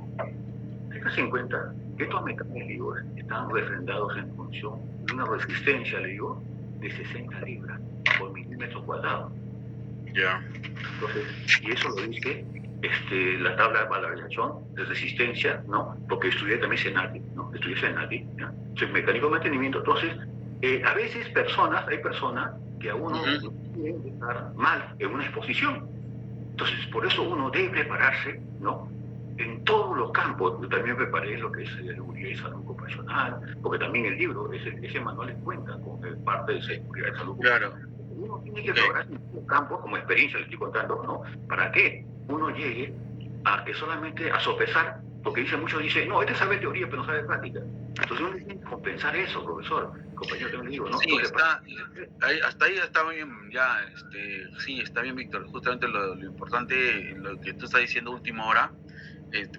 téngase en cuenta que estos metales, le digo, están refrendados en función de una resistencia, le digo, de 60 libras por milímetro cuadrado. Ya. Entonces, y eso lo dice la tabla de valorización de resistencia, ¿no? Porque estudié también Senati, ¿no? ¿ya? Soy mecánico de mantenimiento. Entonces, a veces hay personas que a uno quieren estar mal en una exposición. Entonces, por eso uno debe prepararse, ¿no? En todos los campos. Yo también preparé lo que es seguridad y salud ocupacional, porque también el libro, ese manual cuenta con parte de seguridad y salud ocupacional. Claro. Uno tiene que prepararse en un campo, como experiencia, le estoy contando, ¿no? ¿Para qué? Uno llegue solamente a sopesar, porque muchos dicen, no, sabe teoría, pero no sabe práctica. Entonces uno tiene que compensar eso, profesor, compañero, también digo, ¿no? Sí, hasta ahí está muy bien, ya, sí, está bien, Víctor. Justamente lo importante, lo que tú estás diciendo última hora,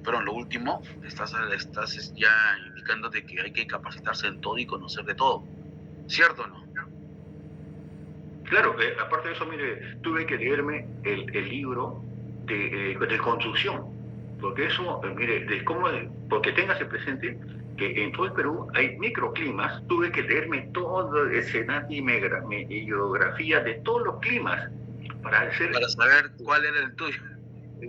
lo último, estás ya indicando de que hay que capacitarse en todo y conocer de todo, ¿cierto o no? Claro, aparte de eso, mire, tuve que leerme el libro de construcción, porque eso, mire, porque téngase presente que en todo el Perú hay microclimas. Tuve que leerme todo el Senati y geografía de todos los climas para saber cuál era el tuyo.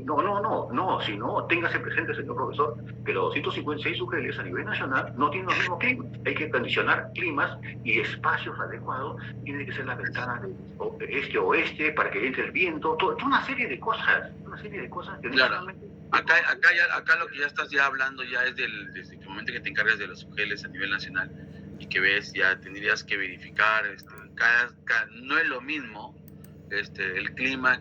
No, si no, téngase presente, señor profesor, que los 256 UGLs a nivel nacional no tienen los mismos climas. Hay que condicionar climas y espacios adecuados. Tiene que ser la ventana de este-oeste para que entre el viento, toda una serie de cosas, que claro. Acá lo que ya estás hablando ya es desde el momento que te encargas de los UGLs a nivel nacional y que ves, ya tendrías que verificar, no es lo mismo el clima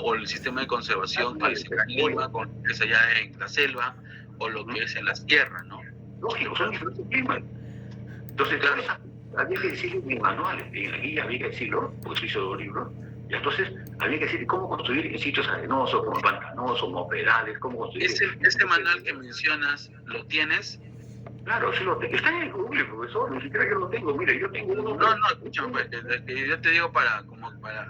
o el sistema de conservación que es el clima, que es allá en la selva, o lo que es en las tierras, ¿no? Lógico, son diferentes climas. Entonces, claro, había que decirlo en el manual, en la guía había que decirlo, porque se hizo 2 libros, y entonces había que decir cómo construir en sitios arenosos, como pantanosos, como pedales, cómo construir... Ese manual que mencionas, ¿lo tienes? Claro, sí lo tengo. Está en el Google, profesor, ni siquiera yo lo tengo. Mire, yo tengo uno... No, escúchame, pues, yo te digo para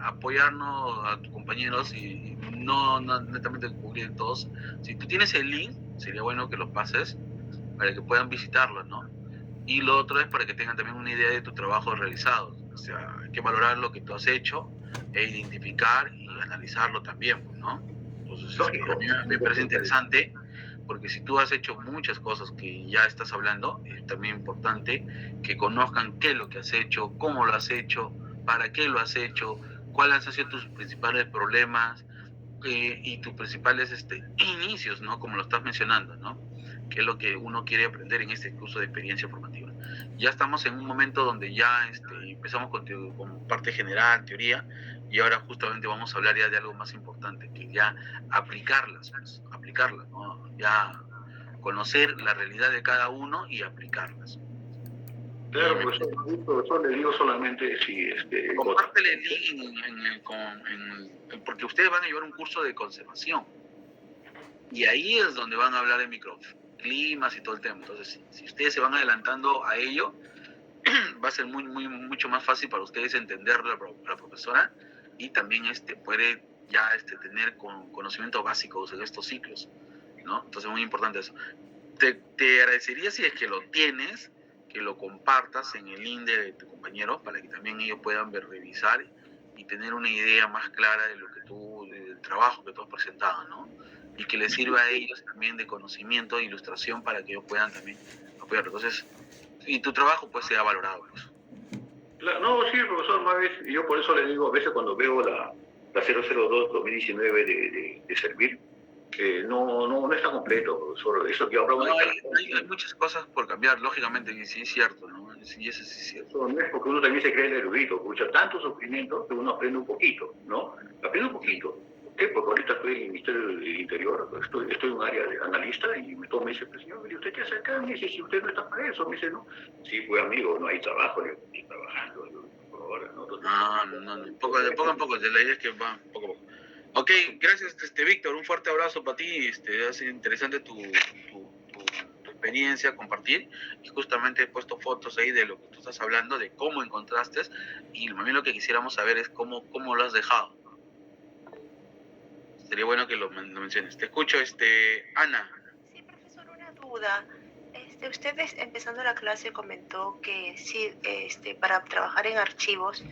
apoyarnos a tus compañeros y no netamente cubrir todos. Si tú tienes el link, sería bueno que lo pases para que puedan visitarlo, ¿no? y lo otro es para que tengan también una idea de tu trabajo realizado. O sea, hay que valorar lo que tú has hecho e identificar y analizarlo también, pues, ¿no? Entonces, a mí me parece interesante, porque si tú has hecho muchas cosas que ya estás hablando, es también importante que conozcan qué es lo que has hecho, cómo lo has hecho, para qué lo has hecho, cuáles han sido tus principales problemas y tus principales inicios, ¿no? Como lo estás mencionando, ¿no? Que es lo que uno quiere aprender en este curso de experiencia formativa. Ya estamos en un momento donde ya empezamos con parte general, teoría, y ahora justamente vamos a hablar ya de algo más importante, que ya aplicarlas, ¿no? Ya conocer la realidad de cada uno y aplicarlas. Claro, profesor, le digo solamente si... compártele el link porque ustedes van a llevar un curso de conservación, y ahí es donde van a hablar de microclimas y todo el tema. Entonces, si ustedes se van adelantando a ello, va a ser mucho más fácil para ustedes entender la profesora, y también puede ya tener conocimiento básico de estos ciclos, ¿no? Entonces, muy importante eso. Te agradecería, si es que lo tienes, que lo compartas en el link de tu compañero, para que también ellos puedan revisar y tener una idea más clara de del trabajo que tú has presentado, ¿no? Y que les sirva a ellos también de conocimiento e ilustración para que ellos puedan también apoyarlo. Entonces, y tu trabajo pues sea valorado, pues. Claro, no, sí, profesor, más vez, yo por eso le digo, a veces cuando veo la 002-2019 de servir, no está completo, profesor. Eso que ahora hay muchas cosas por cambiar, lógicamente, y sí es cierto, ¿no? Sí, eso sí es cierto. No es porque uno también se cree el erudito, escucha tanto sufrimiento que uno aprende un poquito, ¿no? Aprende un poquito. ¿Por qué? Porque ahorita estoy en el Ministerio del Interior, estoy en un área de analista, y me dice, pues, señor, ¿y usted qué hace acá? Me dice, si usted no está para eso, me dice, no. Sí, pues, amigo, no hay trabajo, no estoy trabajando. Por ahora, ¿no? Poco a poco, la idea es que va poco a poco. Ok, gracias, Víctor, un fuerte abrazo para ti. Ha sido interesante tu experiencia, compartir, y justamente he puesto fotos ahí de lo que tú estás hablando, de cómo encontraste, y también lo que quisiéramos saber es cómo lo has dejado. Sería bueno que lo menciones. Te escucho, Ana. Sí, profesor, una duda. Usted empezando la clase comentó que sí, para trabajar en archivos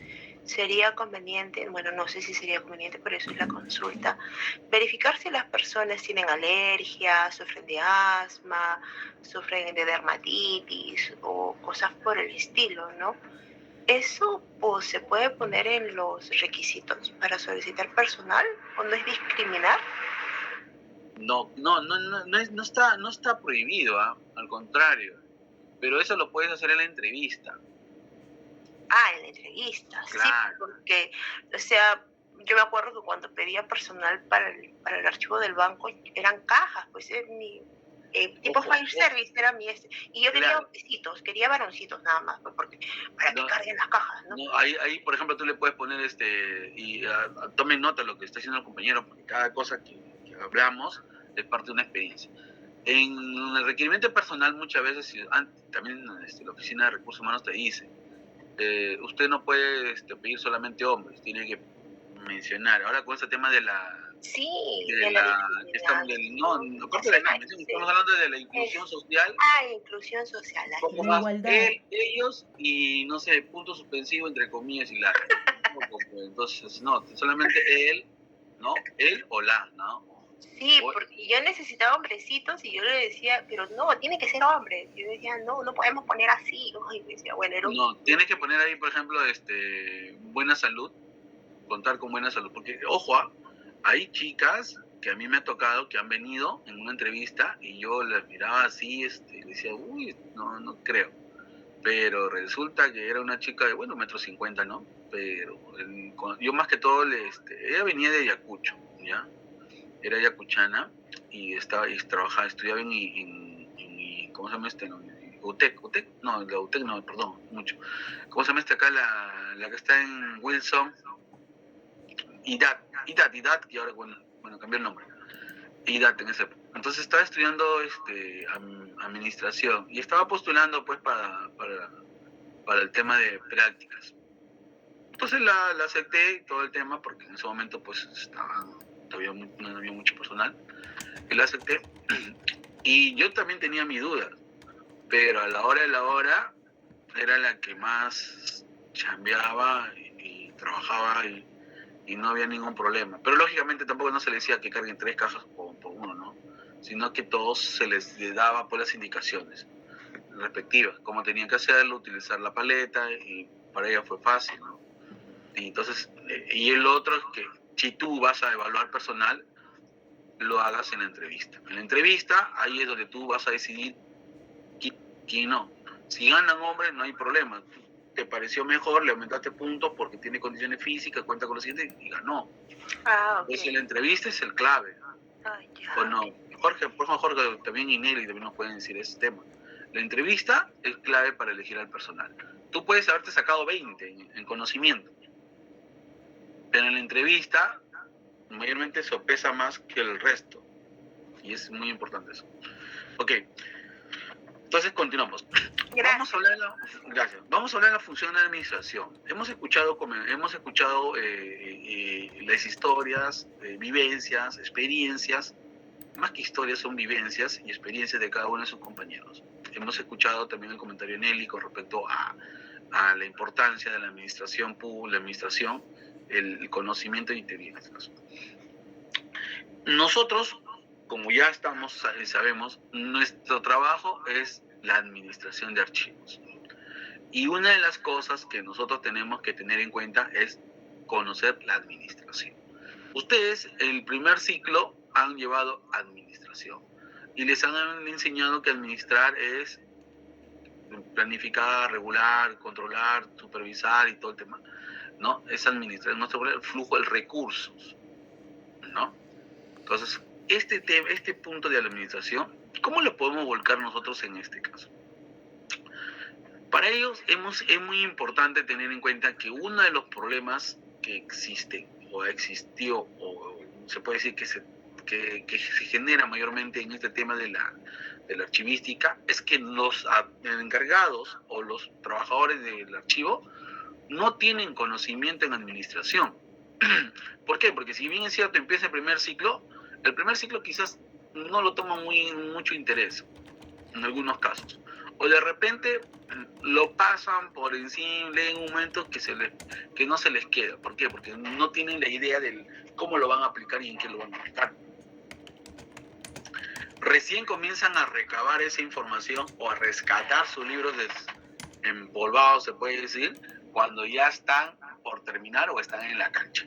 sería conveniente, bueno, no sé si sería conveniente, pero eso es la consulta, verificar si las personas tienen alergia, sufren de asma, sufren de dermatitis o cosas por el estilo, ¿no? ¿Eso se puede poner en los requisitos para solicitar personal o no es discriminar? No está prohibido, al contrario, pero eso lo puedes hacer en la entrevista. En la entrevista, claro. Sí, porque, o sea, yo me acuerdo que cuando pedía personal para el archivo del banco, eran cajas, pues tipo file service era mi y yo quería hombrecitos, quería varoncitos nada más, pues, porque para que carguen las cajas, ¿no? Ahí, por ejemplo, tú le puedes poner y tomen nota de lo que está haciendo el compañero, porque cada cosa que hablamos es parte de una experiencia. En el requerimiento personal, muchas veces, también la Oficina de Recursos Humanos te dice, usted no puede pedir solamente hombres, tiene que mencionar. Ahora con ese tema de la... Sí, aparte de la discriminación, estamos hablando de la inclusión social. Inclusión social. La igualdad. Ellos y, no sé, punto suspensivo entre comillas y la. Entonces, no, solamente él, ¿no? Él o la, ¿no? Sí, porque yo necesitaba hombrecitos y yo le decía, pero no, tiene que ser hombre. Yo decía, no podemos poner así. Y me decía, bueno, no, tienes que poner ahí, por ejemplo, buena salud, contar con buena salud, porque, ojo, hay chicas que a mí me ha tocado que han venido en una entrevista y yo las miraba así, y decía, uy, no creo. Pero resulta que era una chica de, 1,50 m, ¿no? Pero yo más que todo, ella venía de Ayacucho, ¿ya? Era ayacuchana y trabajaba, estudiaba en ¿cómo se llama UTEC, no, la UTEC no, perdón, mucho. ¿Cómo se llama acá, la que está en Wilson? IDAT, que ahora, cambió el nombre. IDAT en ese época. Entonces estaba estudiando administración y estaba postulando pues para el tema de prácticas. Entonces la acepté todo el tema, porque en ese momento pues no había mucho personal, y la acepté. Y yo también tenía mis dudas, pero a la hora de la hora era la que más chambeaba y trabajaba y no había ningún problema. Pero lógicamente tampoco no se le decía que carguen 3 cajas por uno, ¿no? Sino que todos se les daba pues las indicaciones respectivas, cómo tenían que hacerlo, utilizar la paleta, y para ella fue fácil, ¿no? Y entonces, y el otro es que si tú vas a evaluar personal, lo hagas en la entrevista. En la entrevista, ahí es donde tú vas a decidir quién no. Si ganan hombres, no hay problema. Te pareció mejor, le aumentaste puntos porque tiene condiciones físicas, cuenta con lo siguiente y ganó. Entonces, la entrevista es el clave. Bueno, Jorge, por favor, Jorge, también y Nelly también nos pueden decir ese tema. La entrevista es clave para elegir al personal. Tú puedes haberte sacado 20 en conocimiento, pero en la entrevista mayormente sopesa más que el resto. Y es muy importante eso. Ok. Entonces continuamos. Vamos a hablar de la función de la administración. Hemos escuchado las historias, vivencias, experiencias. Más que historias, son vivencias y experiencias de cada uno de sus compañeros. Hemos escuchado también el comentario de Nelly con respecto a la importancia de la administración, el conocimiento y integridad. Nosotros, como ya sabemos, nuestro trabajo es la administración de archivos. Y una de las cosas que nosotros tenemos que tener en cuenta es conocer la administración. Ustedes, el primer ciclo, han llevado administración y les han enseñado que administrar es planificar, regular, controlar, supervisar y todo el tema, ¿no? Es administrar nuestro flujo de recursos, ¿no? Entonces, este punto de la administración, ¿cómo lo podemos volcar nosotros en este caso? Para ellos es muy importante tener en cuenta que uno de los problemas que existen o existió, o se puede decir que se genera mayormente en este tema de la archivística, es que los encargados o los trabajadores del archivo no tienen conocimiento en administración. ¿Por qué? Porque si bien es cierto, empieza el primer ciclo quizás no lo toma mucho interés en algunos casos. O de repente lo pasan por encima, leen un momento que no se les queda. ¿Por qué? Porque no tienen la idea de cómo lo van a aplicar y en qué lo van a aplicar. Recién comienzan a recabar esa información o a rescatar sus libros empolvados, se puede decir, cuando ya están por terminar o están en la cancha.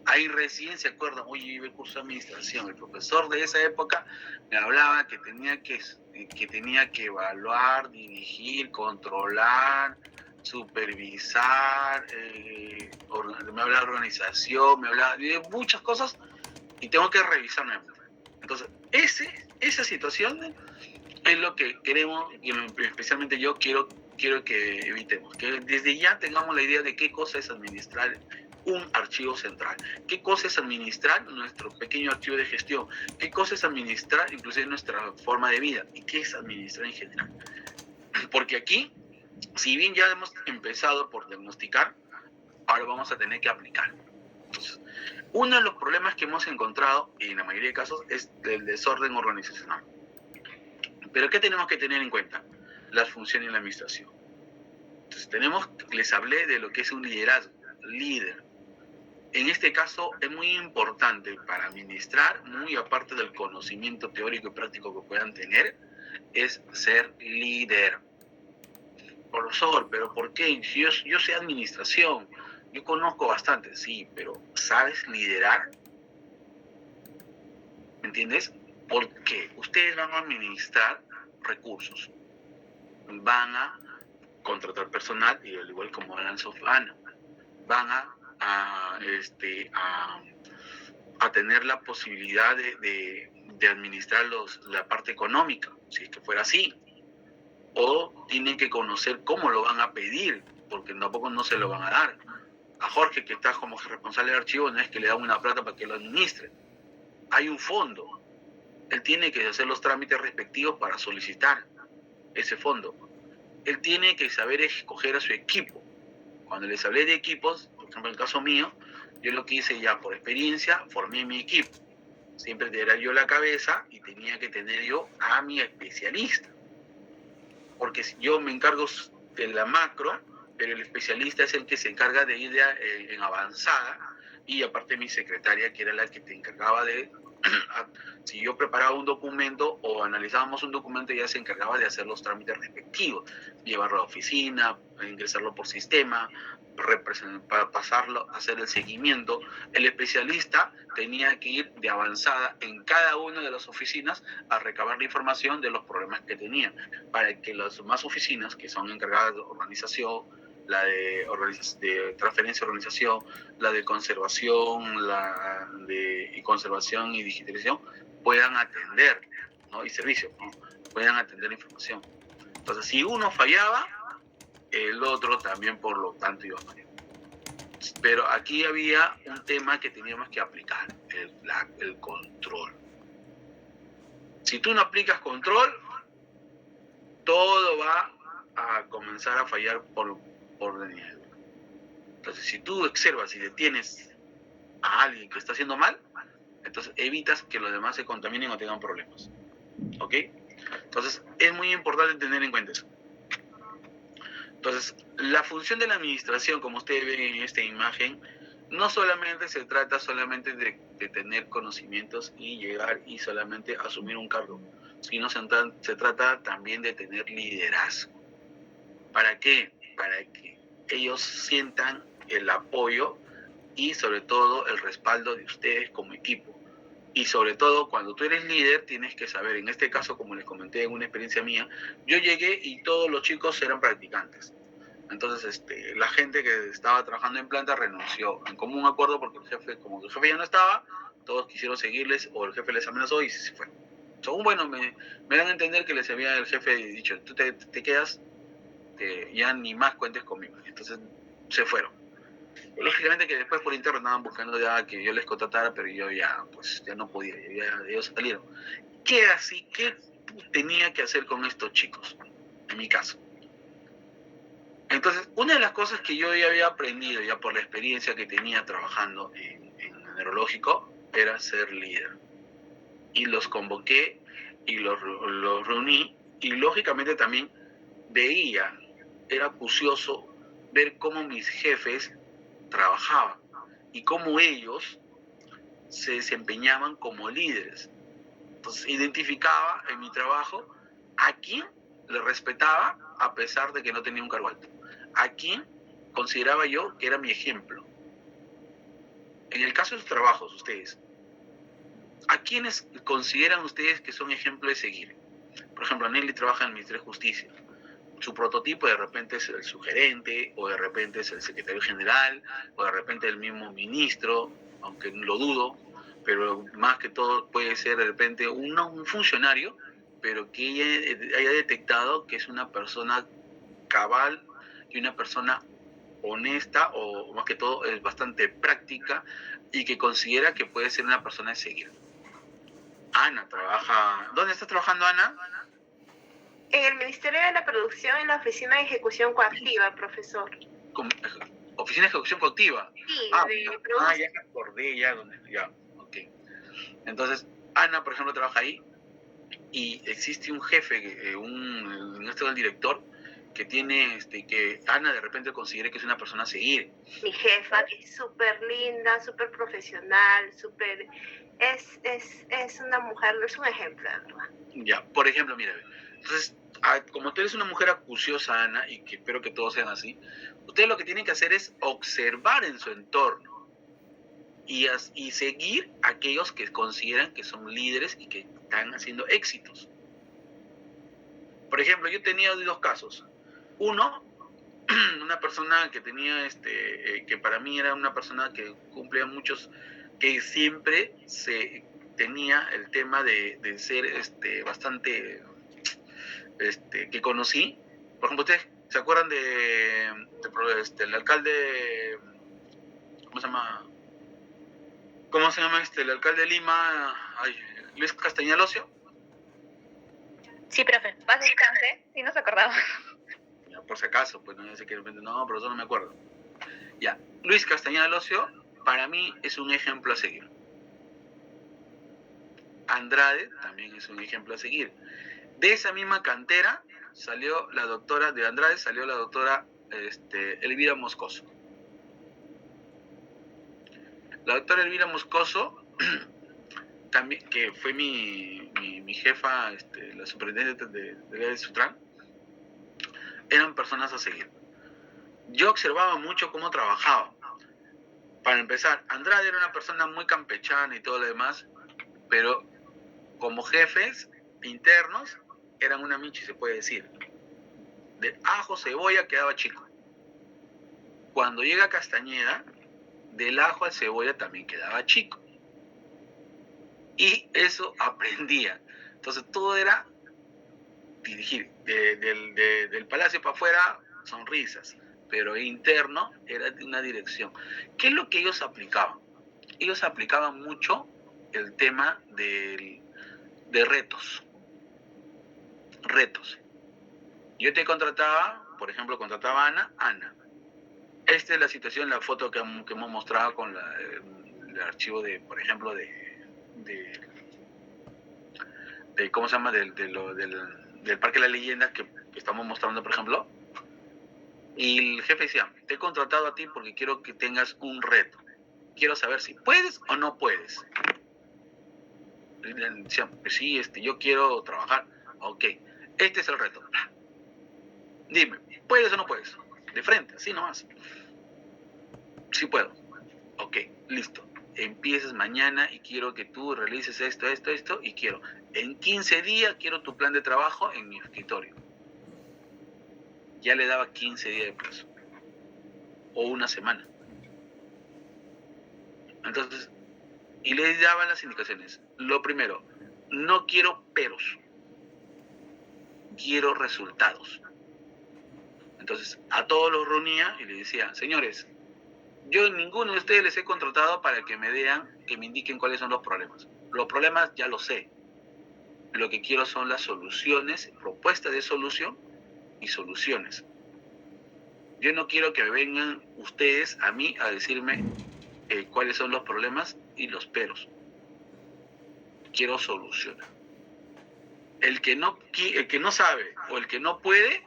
Ahí recién se acuerdan, oye, yo iba el curso de administración, el profesor de esa época me hablaba que tenía que evaluar, dirigir, controlar, supervisar, me hablaba de organización, me hablaba de muchas cosas y tengo que revisarme. Entonces, esa situación es lo que queremos, y especialmente yo quiero que evitemos, que desde ya tengamos la idea de qué cosa es administrar un archivo central, qué cosa es administrar nuestro pequeño archivo de gestión, qué cosa es administrar inclusive nuestra forma de vida y qué es administrar en general. Porque aquí, si bien ya hemos empezado por diagnosticar, ahora vamos a tener que aplicar. Entonces, uno de los problemas que hemos encontrado, y en la mayoría de casos, es el desorden organizacional. Pero ¿qué tenemos que tener en cuenta? Las funciones de la administración. Entonces, les hablé de lo que es un liderazgo, líder. En este caso es muy importante para administrar, muy aparte del conocimiento teórico y práctico que puedan tener, es ser líder. Profesor, ¿pero por qué? Si yo sé administración, yo conozco bastante, sí, pero ¿sabes liderar? ¿Me entiendes? Porque ustedes van a administrar recursos, van a contratar personal, y al igual como Alan Sofana, van a tener la posibilidad de administrar la parte económica, si es que fuera así, o tienen que conocer cómo lo van a pedir, porque tampoco no se lo van a dar. A Jorge, que está como responsable de archivo, no es que le dan una plata para que lo administre. Hay un fondo. Él tiene que hacer los trámites respectivos para solicitar ese fondo. Él tiene que saber escoger a su equipo. Cuando les hablé de equipos, por ejemplo, en el caso mío, yo lo que hice ya por experiencia, formé mi equipo. Siempre era yo la cabeza y tenía que tener yo a mi especialista. porque yo me encargo de la macro, pero el especialista es el que se encarga de ir en avanzada, y aparte mi secretaria, que era la que te encargaba de, si yo preparaba un documento o analizábamos un documento, ella se encargaba de hacer los trámites respectivos, llevarlo a la oficina, ingresarlo por sistema, para pasarlo, hacer el seguimiento. El especialista tenía que ir de avanzada en cada una de las oficinas a recabar la información de los problemas que tenían, para que las demás oficinas que son encargadas de organización, la de transferencia y organización, la de conservación, conservación y digitalización, puedan atender, ¿no? Y servicios, ¿no? Puedan atender la información. Entonces, si uno fallaba, el otro también, por lo tanto, iba a fallar. Pero aquí había un tema que teníamos que aplicar, el control. Si tú no aplicas control, todo va a comenzar a fallar por nivel. Entonces, si tú observas y detienes a alguien que está haciendo mal, entonces evitas que los demás se contaminen o tengan problemas. ¿Ok? Entonces, es muy importante tener en cuenta eso. Entonces, la función de la administración, como ustedes ven en esta imagen, no solamente se trata de tener conocimientos y llegar y solamente asumir un cargo, sino se trata también de tener liderazgo. ¿Para qué? Para que ellos sientan el apoyo y sobre todo el respaldo de ustedes como equipo. Y sobre todo, cuando tú eres líder, tienes que saber, en este caso, como les comenté en una experiencia mía, yo llegué y todos los chicos eran practicantes. Entonces, la gente que estaba trabajando en planta renunció en común acuerdo, porque como el jefe ya no estaba, todos quisieron seguirles, o el jefe les amenazó y se fue. Según, bueno, me dan a entender que les había el jefe dicho, tú te quedas, ya ni más cuentes conmigo. Entonces, se fueron. Lógicamente que después por interno andaban buscando ya que yo les contratara, pero yo ya no podía, ellos salieron. ¿Qué tenía que hacer con estos chicos? En mi caso. Entonces, una de las cosas que yo ya había aprendido ya por la experiencia que tenía trabajando en neurológico era ser líder. Y los convoqué y los reuní, y lógicamente también era acucioso ver cómo mis jefes trabajaban y cómo ellos se desempeñaban como líderes. Entonces identificaba en mi trabajo a quién le respetaba a pesar de que no tenía un cargo alto, a quién consideraba yo que era mi ejemplo. En el caso de sus trabajos, ustedes, ¿a quiénes consideran ustedes que son ejemplos de seguir? Por ejemplo, Nelly trabaja en el Ministerio de Justicia. Su prototipo de repente es el sugerente, o de repente es el secretario general, o de repente el mismo ministro, aunque lo dudo, pero más que todo puede ser de repente un funcionario, pero que ella haya detectado que es una persona cabal y una persona honesta, o más que todo es bastante práctica, y que considera que puede ser una persona de seguir. Ana trabaja... ¿Dónde está trabajando Ana? En el Ministerio de la Producción, en la Oficina de Ejecución Coactiva, profesor. ¿Oficina de Ejecución Coactiva? Sí, ya me acordé, ya, ok. Entonces, Ana, por ejemplo, trabaja ahí, y existe un jefe, el director, que tiene, que Ana de repente considere que es una persona a seguir. Mi jefa, que es súper linda, súper profesional, súper... Es una mujer, es un ejemplo, de verdad. Ya, por ejemplo, mira, entonces, como tú eres una mujer acuciosa, Ana, y que espero que todos sean así, ustedes lo que tienen que hacer es observar en su entorno y seguir a aquellos que consideran que son líderes y que están haciendo éxitos. Por ejemplo, yo tenía dos casos. Uno, una persona que tenía, que para mí era una persona que cumplía muchos, que siempre se tenía el tema de ser bastante, que conocí. Por ejemplo, ¿ustedes se acuerdan el alcalde, ¿cómo se llama? El alcalde de Lima, Luis Castañeda Locio? Sí, profe. Básicamente, sí nos acordamos. Ya, por si acaso, pues no sé que de repente, no, pero yo no me acuerdo. Ya, Luis Castañeda Locio, para mí es un ejemplo a seguir. Andrade también es un ejemplo a seguir. De esa misma cantera salió la doctora de Andrade, salió la doctora Elvira Moscoso. La doctora Elvira Moscoso, también, que fue mi jefa, la superintendente de Sutran, eran personas a seguir. Yo observaba mucho cómo trabajaban. Para empezar, Andrade era una persona muy campechana y todo lo demás, pero como jefes internos eran una michi, se puede decir. De ajo, cebolla quedaba chico. Cuando llega Castañeda, del ajo al cebolla también quedaba chico. Y eso aprendía. Entonces todo era dirigir del palacio para afuera, sonrisas, pero interno era de una dirección. ¿Qué es lo que ellos aplicaban? Ellos aplicaban mucho el tema de retos. Retos. Yo te contrataba, por ejemplo, contrataba a Ana. Esta es la situación, la foto que hemos mostrado con el archivo de, por ejemplo, de ¿cómo se llama? Del Parque de las Leyendas que estamos mostrando, por ejemplo. Y el jefe decía, te he contratado a ti porque quiero que tengas un reto. Quiero saber si puedes o no puedes. Y le decía, pues sí, yo quiero trabajar. Ok, este es el reto. Dime, ¿puedes o no puedes? De frente, así nomás. Sí puedo. Ok, listo. Empiezas mañana y quiero que tú realices esto, y quiero, en 15 días quiero tu plan de trabajo en mi escritorio. Ya le daba 15 días de plazo. O una semana. Entonces, y le daban las indicaciones. Lo primero, no quiero peros. Quiero resultados. Entonces, a todos los reunía y les decía, señores, yo ninguno de ustedes les he contratado para que me indiquen cuáles son los problemas. Los problemas ya los sé. Lo que quiero son las soluciones, propuestas de solución y soluciones. Yo no quiero que vengan ustedes a mí a decirme cuáles son los problemas y los peros. Quiero soluciones. El que no sabe o el que no puede,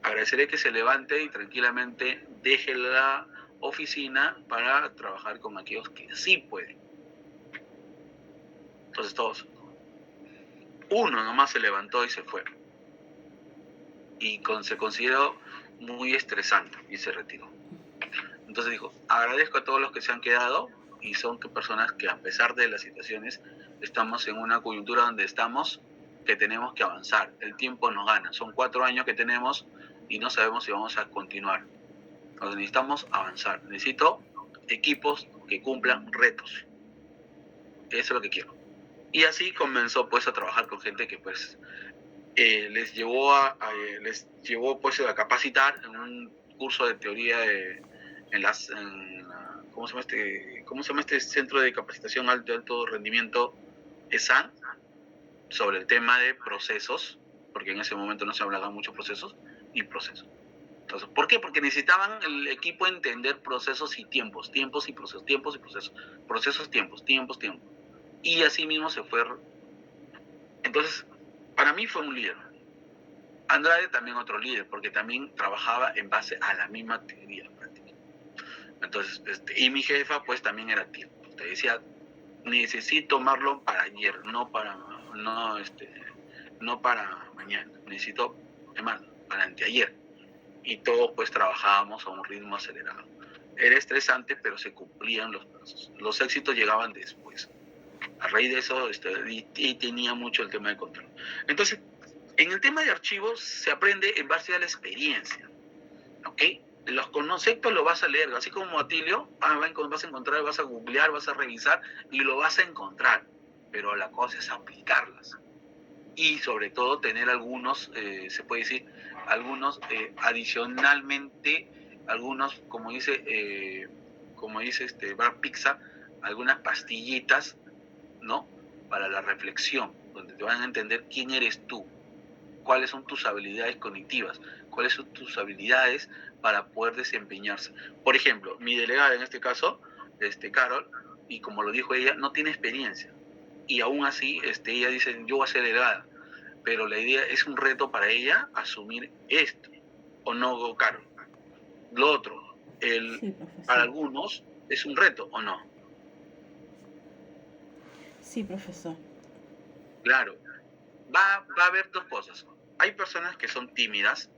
agradeceré que se levante y tranquilamente deje la oficina para trabajar con aquellos que sí pueden. Entonces todos. Uno nomás se levantó y se fue. Y se consideró muy estresante y se retiró. Entonces dijo, agradezco a todos los que se han quedado y son personas que a pesar de las situaciones estamos en una coyuntura donde estamos que tenemos que avanzar. El tiempo nos gana. Son 4 años que tenemos y no sabemos si vamos a continuar. Entonces necesitamos avanzar. Necesito equipos que cumplan retos. Eso es lo que quiero. Y así comenzó pues a trabajar con gente que pues les llevó pues a capacitar en un curso de teoría ¿cómo se llama este centro de capacitación de alto rendimiento? ESAN, sobre el tema de procesos, porque en ese momento no se hablaban mucho procesos y procesos. Entonces, ¿por qué? Porque necesitaban el equipo entender procesos y tiempos y procesos, tiempos y procesos, procesos, tiempos. Y así mismo se fue. Entonces, para mí fue un líder. Andrade también otro líder, porque también trabajaba en base a la misma teoría práctica. Entonces, y mi jefa pues también era tiempo. Te decía, necesito Marlon para ayer, no para mañana. Necesito, para anteayer. Y todos pues trabajábamos a un ritmo acelerado. Era estresante, pero se cumplían los plazos. Los éxitos llegaban después. A raíz de eso, y tenía mucho el tema de control. Entonces, en el tema de archivos se aprende en base a la experiencia. ¿Ok? Los conceptos los vas a leer, así como Atilio, vas a encontrar, vas a googlear, vas a revisar y lo vas a encontrar. Pero la cosa es aplicarlas. Y sobre todo tener algunos, se puede decir, algunos adicionalmente, algunos, como dice Brad Pizza, algunas pastillitas, ¿no? Para la reflexión, donde te van a entender quién eres tú, cuáles son tus habilidades cognitivas, cuáles son tus habilidades para poder desempeñarse. Por ejemplo, mi delegada en este caso, Carol, y como lo dijo ella, no tiene experiencia. Y aún así, ella dice, yo voy a ser delegada. pero la idea es un reto para ella asumir esto, ¿o no, Caro? Lo otro, Sí, para profesor. algunos es un reto, ¿o no? Sí, profesor. Claro, va a haber dos cosas. Hay personas que son tímidas,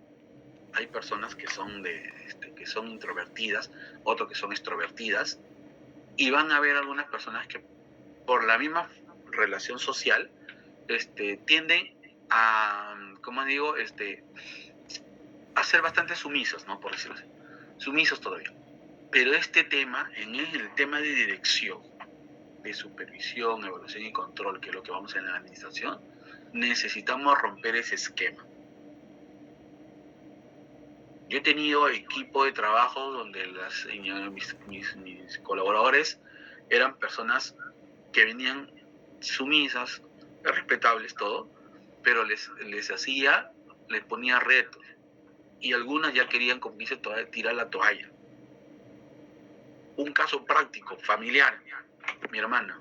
hay personas que son que son introvertidas, otros que son extrovertidas, y van a haber algunas personas que por la misma relación social tienden a, como digo, a ser bastante sumisos, ¿no? Por decirlo así. Sumisos todavía. Pero este tema, en el tema de dirección, de supervisión, evaluación y control, que es lo que vamos en la administración, necesitamos romper ese esquema. Yo he tenido equipo de trabajo donde mis colaboradores eran personas que venían sumisas, respetables, todo, pero les ponía retos. Y algunas ya querían, como dice, tirar la toalla. Un caso práctico, familiar, mi hermana.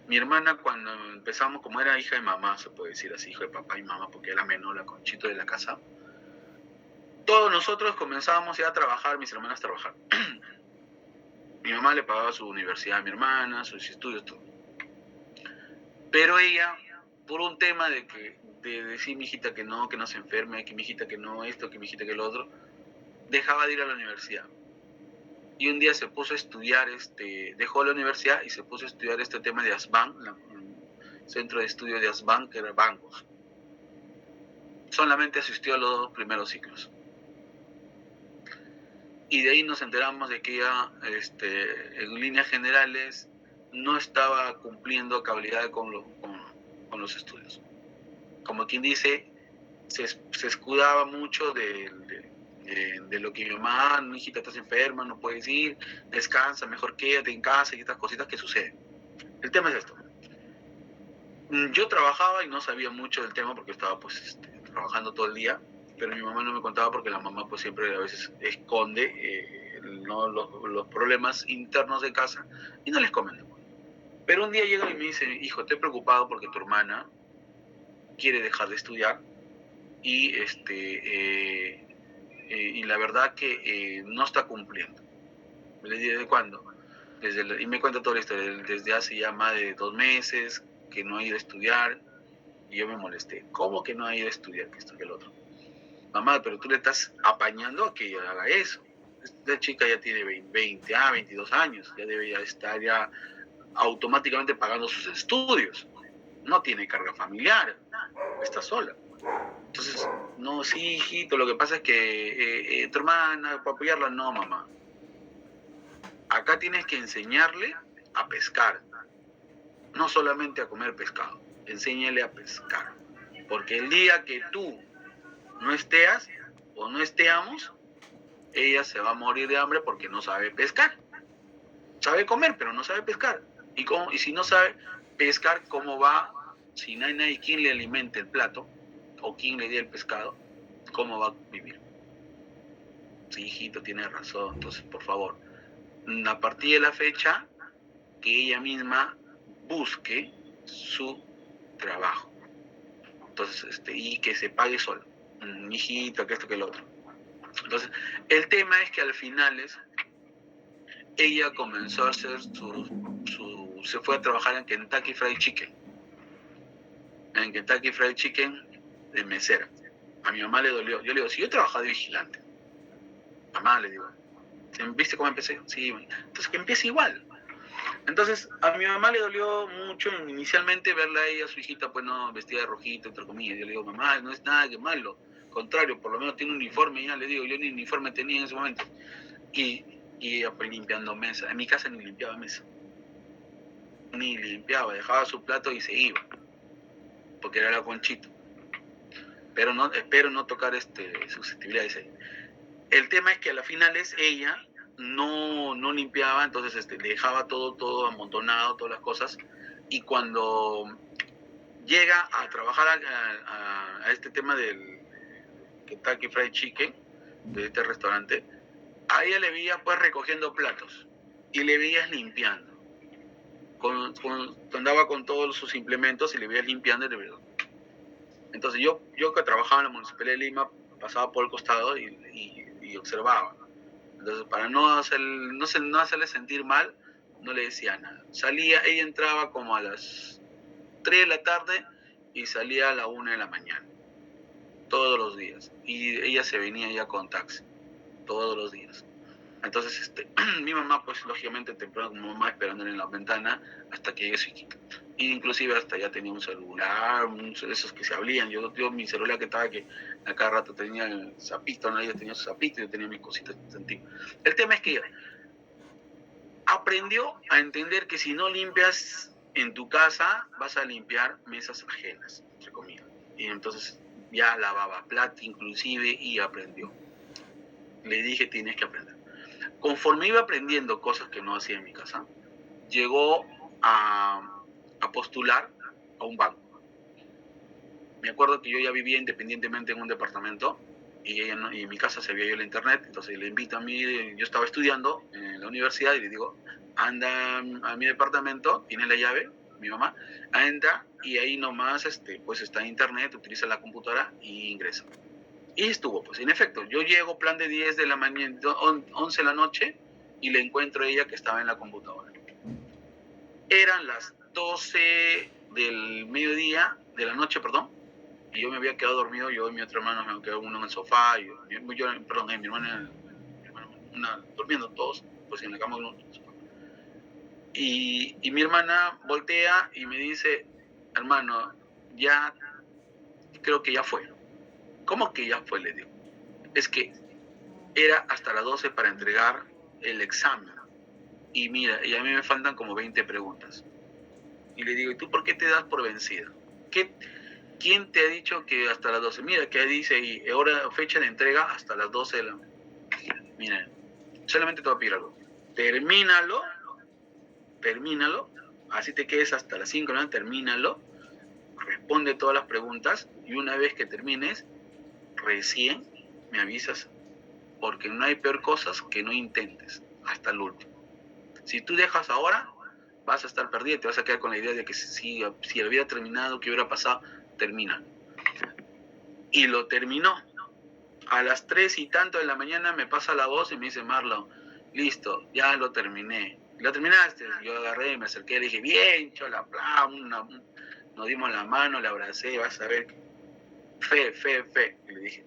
Mi hermana, cuando empezamos, como era hija de mamá, se puede decir así, hijo de papá y mamá, porque era menor, la conchito de la casa, todos nosotros comenzábamos ya a trabajar, mis hermanas a trabajar. Mi mamá le pagaba su universidad a mi hermana, sus estudios, todo. Pero ella, por un tema de decir mi hijita que no se enferme, que mi hijita que no esto, que mi hijita que lo otro, dejaba de ir a la universidad. Y un día se puso a estudiar, dejó la universidad y se puso a estudiar este tema de ASBAN, el centro de estudio de ASBAN, que era bancos. Solamente asistió a los 2 primeros ciclos. Y de ahí nos enteramos de que ella, en líneas generales, no estaba cumpliendo a cabalidad con los estudios. Como quien dice, se escudaba mucho de lo que mi mamá, mi hijita, estás enferma, no puedes ir, descansa, mejor quédate en casa y estas cositas que suceden. El tema es esto. Yo trabajaba y no sabía mucho del tema porque estaba trabajando todo el día, pero mi mamá no me contaba porque la mamá pues siempre a veces esconde los problemas internos de casa y no les comenta. Pero un día llega y me dice, hijo, estoy preocupado porque tu hermana quiere dejar de estudiar y la verdad que no está cumpliendo. Le dije, ¿desde cuándo? Y me cuenta toda la historia, desde hace ya más de 2 meses que no ha ido a estudiar, y yo me molesté. ¿Cómo que no ha ido a estudiar? Que esto, que el otro. Mamá, pero tú le estás apañando a que ella haga eso. Esta chica ya tiene 22 años, ya debería estar ya automáticamente pagando sus estudios. No tiene carga familiar, está sola. Entonces, no, sí, hijito, lo que pasa es que tu hermana, para apoyarla, no, mamá. Acá tienes que enseñarle a pescar, no solamente a comer pescado, enséñale a pescar. Porque el día que tú no estés o no estemos, ella se va a morir de hambre porque no sabe pescar. Sabe comer, pero no sabe pescar. Y si no sabe pescar, ¿cómo va? Si no hay nadie quien le alimente el plato o quien le dé el pescado, ¿cómo va a vivir? Sí, hijito, tiene razón. Entonces, por favor, a partir de la fecha, que ella misma busque su trabajo. Entonces, y que se pague solo. Hijito, que esto, que el otro. Entonces, el tema es que al final ella comenzó a hacer se fue a trabajar en Kentucky Fried Chicken. En Kentucky Fried Chicken de mesera. A mi mamá le dolió. Yo le digo, si yo he trabajado de vigilante. Mamá, le digo, ¿viste cómo empecé? Sí, entonces que empiece igual. Entonces, a mi mamá le dolió mucho inicialmente verla a ella, su hijita, pues no, vestida de rojito, entre comillas. Yo le digo, mamá, no es nada que malo. Contrario, por lo menos tiene un uniforme, ya le digo, yo ni uniforme tenía en ese momento. Y ella pues limpiando mesa. En mi casa ni limpiaba mesa. Ni limpiaba, dejaba su plato y se iba. Porque era la Conchito. Pero no, espero no tocar susceptibilidades ahí. El tema es que a la final ella no limpiaba, entonces le dejaba todo amontonado, todas las cosas, y cuando llega a trabajar a este tema del Kentucky Fried Chicken, de este restaurante, a ella le veía pues recogiendo platos, y le veías limpiando, andaba con todos sus implementos y le veías limpiando, y le veías, Entonces yo que trabajaba en la Municipalidad de Lima, pasaba por el costado y observaba. Entonces, para no hacerle sentir mal, no le decía nada. Ella entraba como a las 3 de la tarde y salía a la 1 de la mañana, todos los días. Y ella se venía ya con taxi, todos los días. Entonces, mi mamá, pues lógicamente temprano, como mamá, esperando en la ventana hasta que llegue su hijita. Y inclusive hasta ya tenía un celular, esos que se abrían. Yo mi celular que estaba que a cada rato tenía el zapito, ¿no? Ella tenía su zapito, yo tenía mis cositas antiguas. El tema es que ella aprendió a entender que si no limpias en tu casa, vas a limpiar mesas ajenas, entre comillas. Y entonces ya lavaba plata inclusive y aprendió. Le dije, tienes que aprender. Conforme iba aprendiendo cosas que no hacía en mi casa, llegó a postular a un banco. Me acuerdo que yo ya vivía independientemente en un departamento y en mi casa se veía yo el internet, entonces le invito a mí, yo estaba estudiando en la universidad y le digo, anda a mi departamento, tiene la llave, mi mamá, entra y ahí nomás pues está en internet, utiliza la computadora y ingresa. Y estuvo, pues en efecto, yo llego plan de 10 de la mañana, 11 de la noche y le encuentro a ella que estaba en la computadora. Eran las 12 del mediodía, de la noche, perdón, y yo me había quedado dormido, yo y mi otro hermano me habíamos quedado uno en el sofá, mi hermana durmiendo todos, pues en la cama uno. Y mi hermana voltea y me dice, hermano, ya, creo que ya fue. ¿Cómo que ya fue? Le digo. Es que era hasta las 12 para entregar el examen. Y mira, y a mí me faltan como 20 preguntas. Y le digo, ¿y tú por qué te das por vencida? ¿Quién te ha dicho que hasta las 12? Mira, que dice ahí, fecha de entrega hasta las 12 de la mañana. Mira, solamente te voy a pedir algo. Termínalo, así te quedes hasta las 5 de la mañana, termínalo, responde todas las preguntas y una vez que termines, recién me avisas, porque no hay peor cosas que no intentes hasta el último. Si tú dejas ahora, vas a estar perdida y te vas a quedar con la idea de que si hubiera terminado, ¿qué hubiera pasado? Termina. Y lo terminó. A las 3 y tanto de la mañana me pasa la voz y me dice, Marlon, listo, ya lo terminé. ¿Lo terminaste? Yo agarré, me acerqué, le dije, bien, chola, nos dimos la mano, le abracé, vas a ver, fe, y le dije.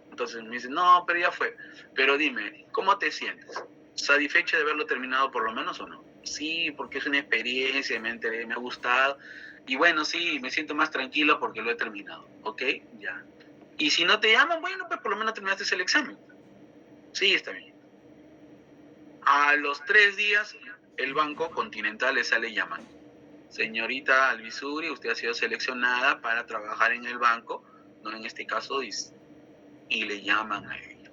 Entonces me dice, no, pero ya fue. Pero dime, ¿cómo te sientes? ¿Satisfecha de haberlo terminado por lo menos o no? Sí, porque es una experiencia, me enteré, me ha gustado. Y bueno, sí, me siento más tranquilo porque lo he terminado. ¿Ok? Ya. Y si no te llaman, bueno, pues por lo menos terminaste el examen. Sí, está bien. A los 3 días, el Banco Continental le sale llamando. Señorita Alvisuri, usted ha sido seleccionada para trabajar en el banco, no en este caso, y le llaman a ella.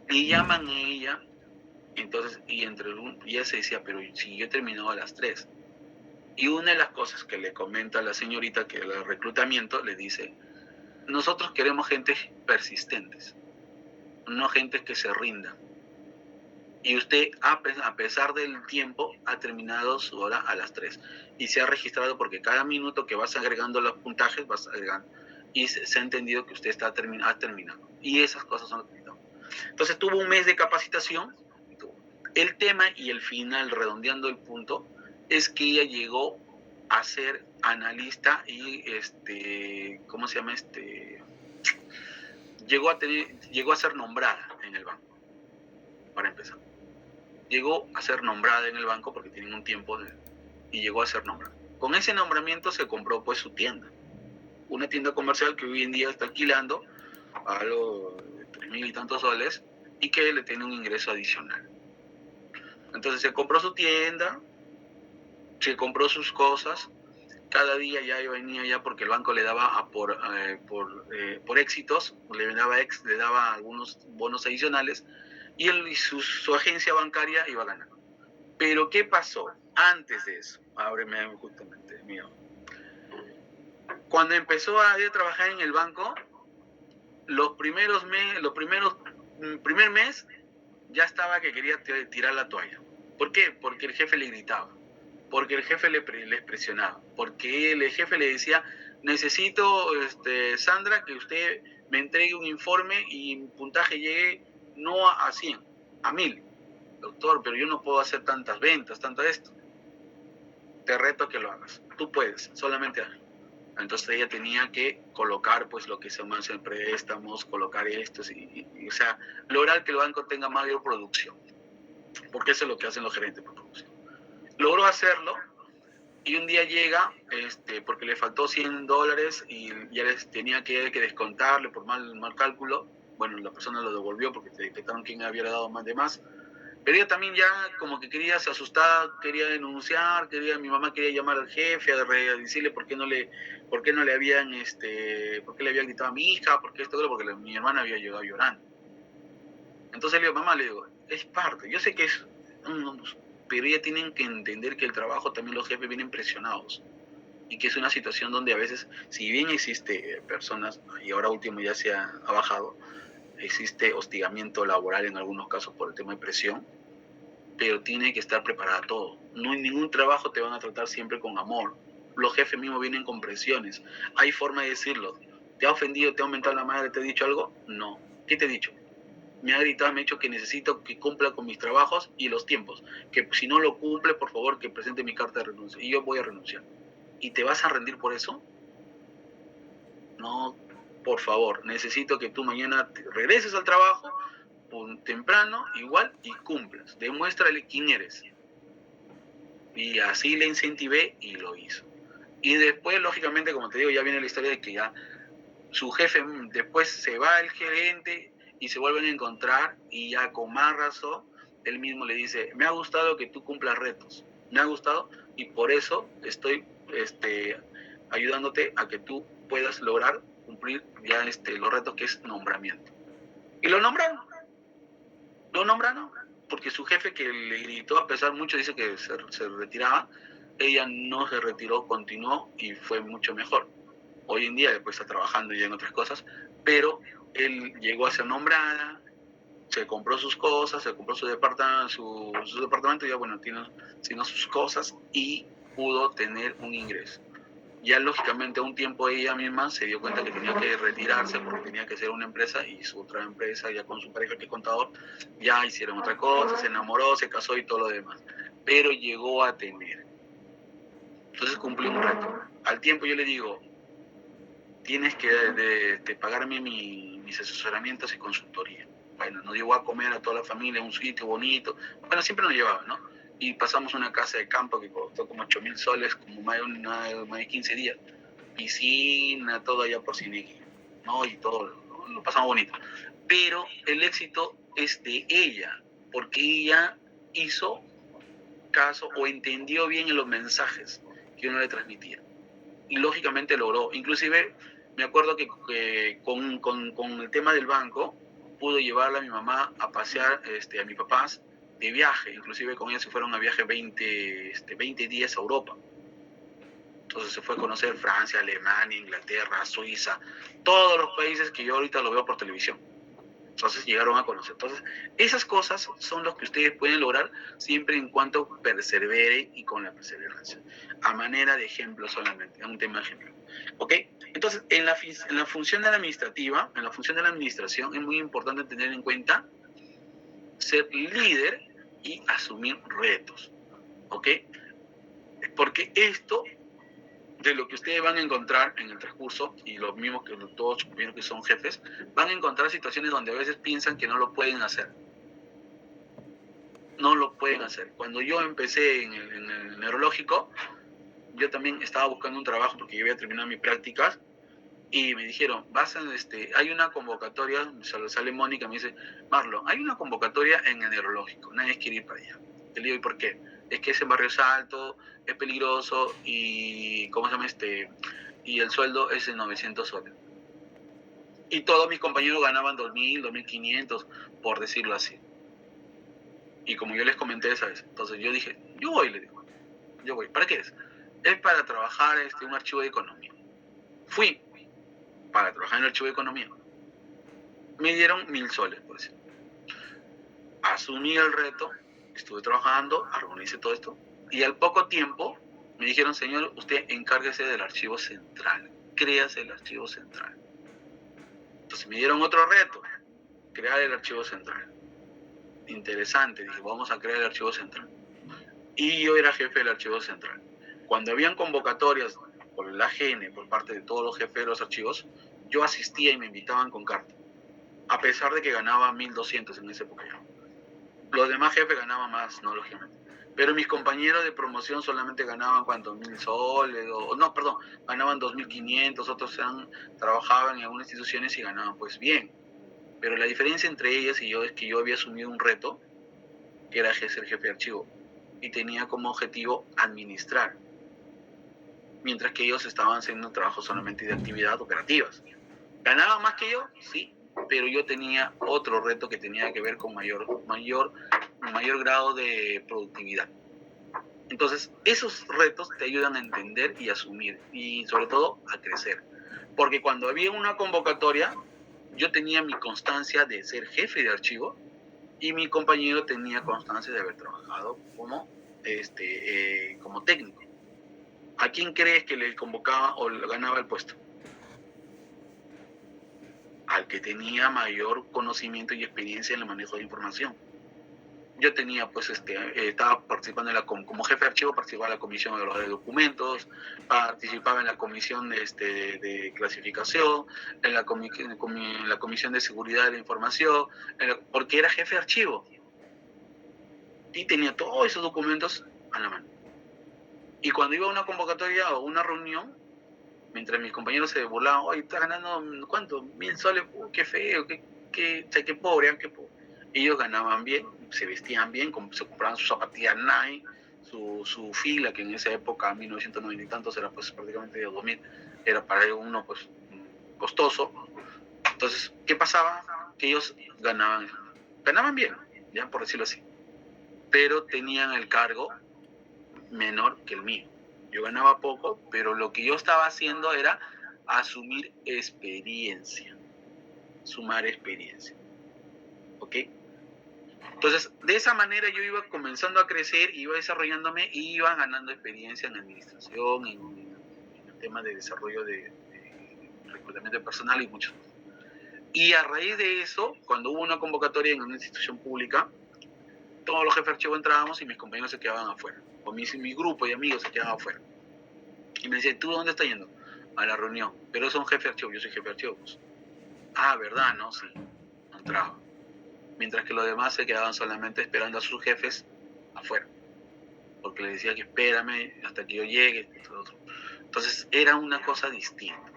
Le llaman a ella, entonces, y ella se decía, pero si yo he terminado a las 3. Y una de las cosas que le comenta a la señorita, que el reclutamiento, le dice, nosotros queremos gente persistentes, no gente que se rinda. Y usted, a pesar del tiempo, ha terminado su hora a las 3. Y se ha registrado porque cada minuto que vas agregando los puntajes, vas agregando. Y se ha entendido que usted ha terminado. Y esas cosas son lo que necesitamos. Entonces tuvo un mes de capacitación. El tema y el final, redondeando el punto, es que ella llegó a ser analista y ¿cómo se llama? Llegó a ser nombrada en el banco, para empezar. Llegó a ser nombrada en el banco porque tienen un tiempo y llegó a ser nombrada. Con ese nombramiento se compró pues su tienda, una tienda comercial que hoy en día está alquilando a los 3.000 y tantos soles y que le tiene un ingreso adicional. Entonces se compró su tienda, se compró sus cosas, cada día ya venía ya porque el banco le daba por éxitos, le daba algunos bonos adicionales y su agencia bancaria iba ganando. Pero ¿qué pasó antes de eso? Ábreme justamente, mío. Cuando empezó a trabajar en el banco, primer mes ya estaba que quería tirar la toalla. ¿Por qué? Porque el jefe le gritaba, porque el jefe les presionaba, porque el jefe le decía, necesito, Sandra, que usted me entregue un informe y mi puntaje llegue no a 100, a 1000. Doctor, pero yo no puedo hacer tantas ventas, tanto esto. Te reto a que lo hagas. Tú puedes, solamente hazlo. Entonces ella tenía que colocar pues lo que se llama en préstamos, colocar estos y, o sea, lograr que el banco tenga mayor producción. Porque eso es lo que hacen los gerentes por producción. Logró hacerlo y un día llega, porque le faltó $100 y ya les tenía que descontarle por mal cálculo. Bueno, la persona lo devolvió porque te detectaron quién había dado más de más. Pero ella también ya como que quería, se asustaba, quería denunciar, mi mamá quería llamar al jefe a decirle por qué le habían gritado a mi hija, porque mi hermana había llegado llorando. Entonces le digo, mamá, es parte, yo sé que es, pero ella tienen que entender que el trabajo también los jefes vienen presionados y que es una situación donde a veces, si bien existe personas, y ahora último ya se ha bajado, existe hostigamiento laboral en algunos casos por el tema de presión, pero tiene que estar preparada todo. No en ningún trabajo te van a tratar siempre con amor. Los jefes mismos vienen con presiones. Hay forma de decirlo. ¿Te ha ofendido, te ha aumentado la madre, te ha dicho algo? No. ¿Qué te he dicho? Me ha gritado, me ha dicho que necesito que cumpla con mis trabajos y los tiempos. Que si no lo cumple, por favor, que presente mi carta de renuncia. Y yo voy a renunciar. ¿Y te vas a rendir por eso? No, por favor. Necesito que tú mañana regreses al trabajo temprano, igual, y cumplas. Demuéstrale quién eres. Y así le incentivé y lo hizo. Y después, lógicamente, como te digo, ya viene la historia de que ya su jefe, después se va el gerente y se vuelven a encontrar y ya con más razón, él mismo le dice, me ha gustado que tú cumplas retos. Me ha gustado y por eso estoy ayudándote a que tú puedas lograr cumplir ya los retos que es nombramiento. Y lo nombraron, porque su jefe que le gritó, a pesar mucho dice que se retiraba, ella no se retiró, continuó y fue mucho mejor. Hoy en día después está trabajando ya en otras cosas, pero él llegó a ser nombrada, se compró sus cosas, se compró su departamento, ya bueno, tiene sus cosas y pudo tener un ingreso. Ya lógicamente a un tiempo ella misma se dio cuenta que tenía que retirarse porque tenía que hacer una empresa y su otra empresa ya con su pareja que es contador, ya hicieron otra cosa, se enamoró, se casó y todo lo demás. Pero llegó a tener. Entonces cumplió un reto. Al tiempo yo le digo, tienes que pagarme mis asesoramientos y consultoría. Bueno, nos llevó a comer a toda la familia a un sitio bonito. Bueno, siempre nos llevaba, ¿no? Y pasamos una casa de campo que costó como 8.000 soles, como más de 15 días. Piscina, todo allá por Cinequi, ¿no? Y todo, lo pasamos bonito. Pero el éxito es de ella, porque ella hizo caso o entendió bien los mensajes que uno le transmitía. Y lógicamente logró. Inclusive, me acuerdo que con el tema del banco, pudo llevarla a mi mamá a pasear a mis papás de viaje, inclusive con ella se fueron a viaje 20 días a Europa. Entonces se fue a conocer Francia, Alemania, Inglaterra, Suiza, todos los países que yo ahorita lo veo por televisión. Entonces llegaron a conocer. Entonces, esas cosas son las que ustedes pueden lograr siempre en cuanto perseveren y con la perseverancia. A manera de ejemplo solamente, es un tema de ejemplo. ¿Ok? Entonces, en la función de la administrativa, en la función de la administración, es muy importante tener en cuenta ser líder y asumir retos. ¿Ok? Porque esto, de lo que ustedes van a encontrar en el transcurso, y los mismos que todos sus compañeros que son jefes, van a encontrar situaciones donde a veces piensan que no lo pueden hacer. No lo pueden hacer. Cuando yo empecé en el neurológico, yo también estaba buscando un trabajo porque yo había terminado mis prácticas, y me dijeron, hay una convocatoria, sale Mónica, me dice, Marlon, hay una convocatoria en el neurológico, nadie quiere ir para allá. Le digo, ¿y por qué? Es que es en Barrio Salto, es peligroso y, y el sueldo es de 900 soles. Y todos mis compañeros ganaban 2.000, 2.500, por decirlo así. Y como yo les comenté esa vez, entonces yo dije, yo voy, le digo, yo voy. ¿Para qué es? Es para trabajar un archivo de economía. Fui para trabajar en el archivo de economía. Me dieron 1.000 soles, por decir. Asumí el reto, estuve trabajando, armonicé todo esto, y al poco tiempo me dijeron, señor, usted encárguese del archivo central. creas el archivo central. Entonces me dieron otro reto, crear el archivo central. Interesante, dije, vamos a crear el archivo central. Y yo era jefe del archivo central. Cuando habían convocatorias por el AGN, por parte de todos los jefes de los archivos, yo asistía y me invitaban con carta, a pesar de que ganaba 1.200 en esa época. Los demás jefes ganaban más, no, lógicamente. Pero mis compañeros de promoción solamente ganaban, ¿cuántos? 1.000 soles, ganaban 2.500, otros trabajaban en algunas instituciones y ganaban pues bien. Pero la diferencia entre ellas y yo es que yo había asumido un reto, que era ser jefe de archivo, y tenía como objetivo administrar, mientras que ellos estaban haciendo trabajos solamente de actividad operativas. ¿Ganaban más que yo? Sí, pero yo tenía otro reto que tenía que ver con mayor grado de productividad. Entonces, esos retos te ayudan a entender y asumir, y sobre todo a crecer. Porque cuando había una convocatoria, yo tenía mi constancia de ser jefe de archivo y mi compañero tenía constancia de haber trabajado como técnico. ¿A quién crees que le convocaba o le ganaba el puesto? Al que tenía mayor conocimiento y experiencia en el manejo de información. Yo tenía, pues, estaba participando como jefe de archivo, participaba en la comisión de documentos, participaba en la comisión de clasificación, en la comisión de seguridad de la información, porque era jefe de archivo. Y tenía todos esos documentos a la mano. Y cuando iba a una convocatoria o una reunión, mientras mis compañeros se burlaban, oye, está ganando, ¿cuánto? 1.000 soles, qué feo, qué pobre, qué pobre. Ellos ganaban bien, se vestían bien, se compraban sus zapatillas Nike, su fila, que en esa época, 1990 y tantos, era pues prácticamente de 2.000, era para uno pues costoso. Entonces, ¿qué pasaba? Que ellos ganaban bien, ya por decirlo así, pero tenían el cargo menor que el mío. Yo ganaba poco, pero lo que yo estaba haciendo era asumir experiencia, sumar experiencia. ¿Ok? Entonces, de esa manera yo iba comenzando a crecer, iba desarrollándome y iba ganando experiencia en administración, en el tema de desarrollo de reclutamiento de personal y muchos. Y a raíz de eso, cuando hubo una convocatoria en una institución pública, todos los jefes de archivo entrábamos y mis compañeros se quedaban afuera. O mi grupo de amigos se quedaban afuera. Y me decían, ¿tú dónde estás yendo? A la reunión. Pero son jefe de archivo, yo soy jefe de archivo. Pues. Ah, ¿verdad? No, sí. No entraba. Mientras que los demás se quedaban solamente esperando a sus jefes afuera. Porque les decía que espérame hasta que yo llegue. Entonces era una cosa distinta.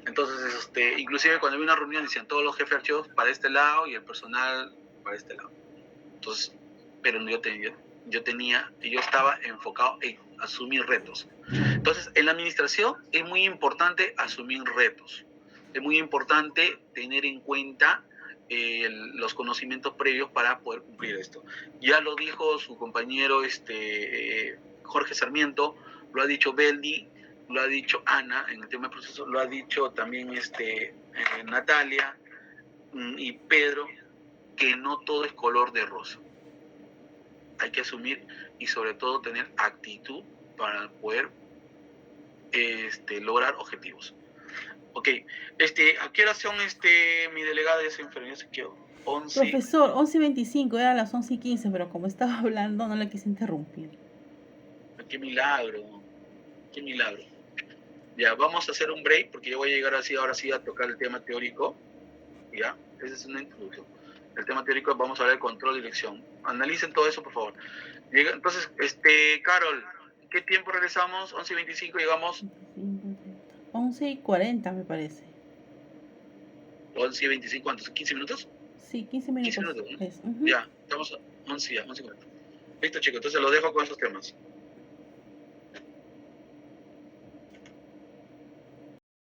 Entonces, inclusive cuando había una reunión decían todos los jefes de archivos para este lado y el personal para este lado. Entonces, pero yo estaba enfocado en asumir retos. Entonces, en la administración es muy importante asumir retos. Es muy importante tener en cuenta los conocimientos previos para poder cumplir esto. Ya lo dijo su compañero Jorge Sarmiento, lo ha dicho Beldi, lo ha dicho Ana en el tema del proceso, lo ha dicho también Natalia y Pedro, que no todo es color de rosa. Hay que asumir y sobre todo tener actitud para poder lograr objetivos. Ok, ¿a qué hora son mi delegada de esa enfermería? Se quedó 11. Profesor, 11:25, era las 11:15, pero como estaba hablando no le quise interrumpir. Qué milagro, qué milagro. Ya, vamos a hacer un break porque yo voy a llegar ahora sí a tocar el tema teórico. Ya, esa es una introducción. El tema teórico, vamos a ver control y dirección. Analicen todo eso, por favor. Entonces, Carol, ¿qué tiempo regresamos? 11:25 llegamos. 11:40 me parece. 11:25, ¿cuántos? ¿15 minutos? Sí, 15 minutos. 15 minutos, ¿no? Ya, estamos a 11:40. Listo, chicos, entonces los dejo con esos temas.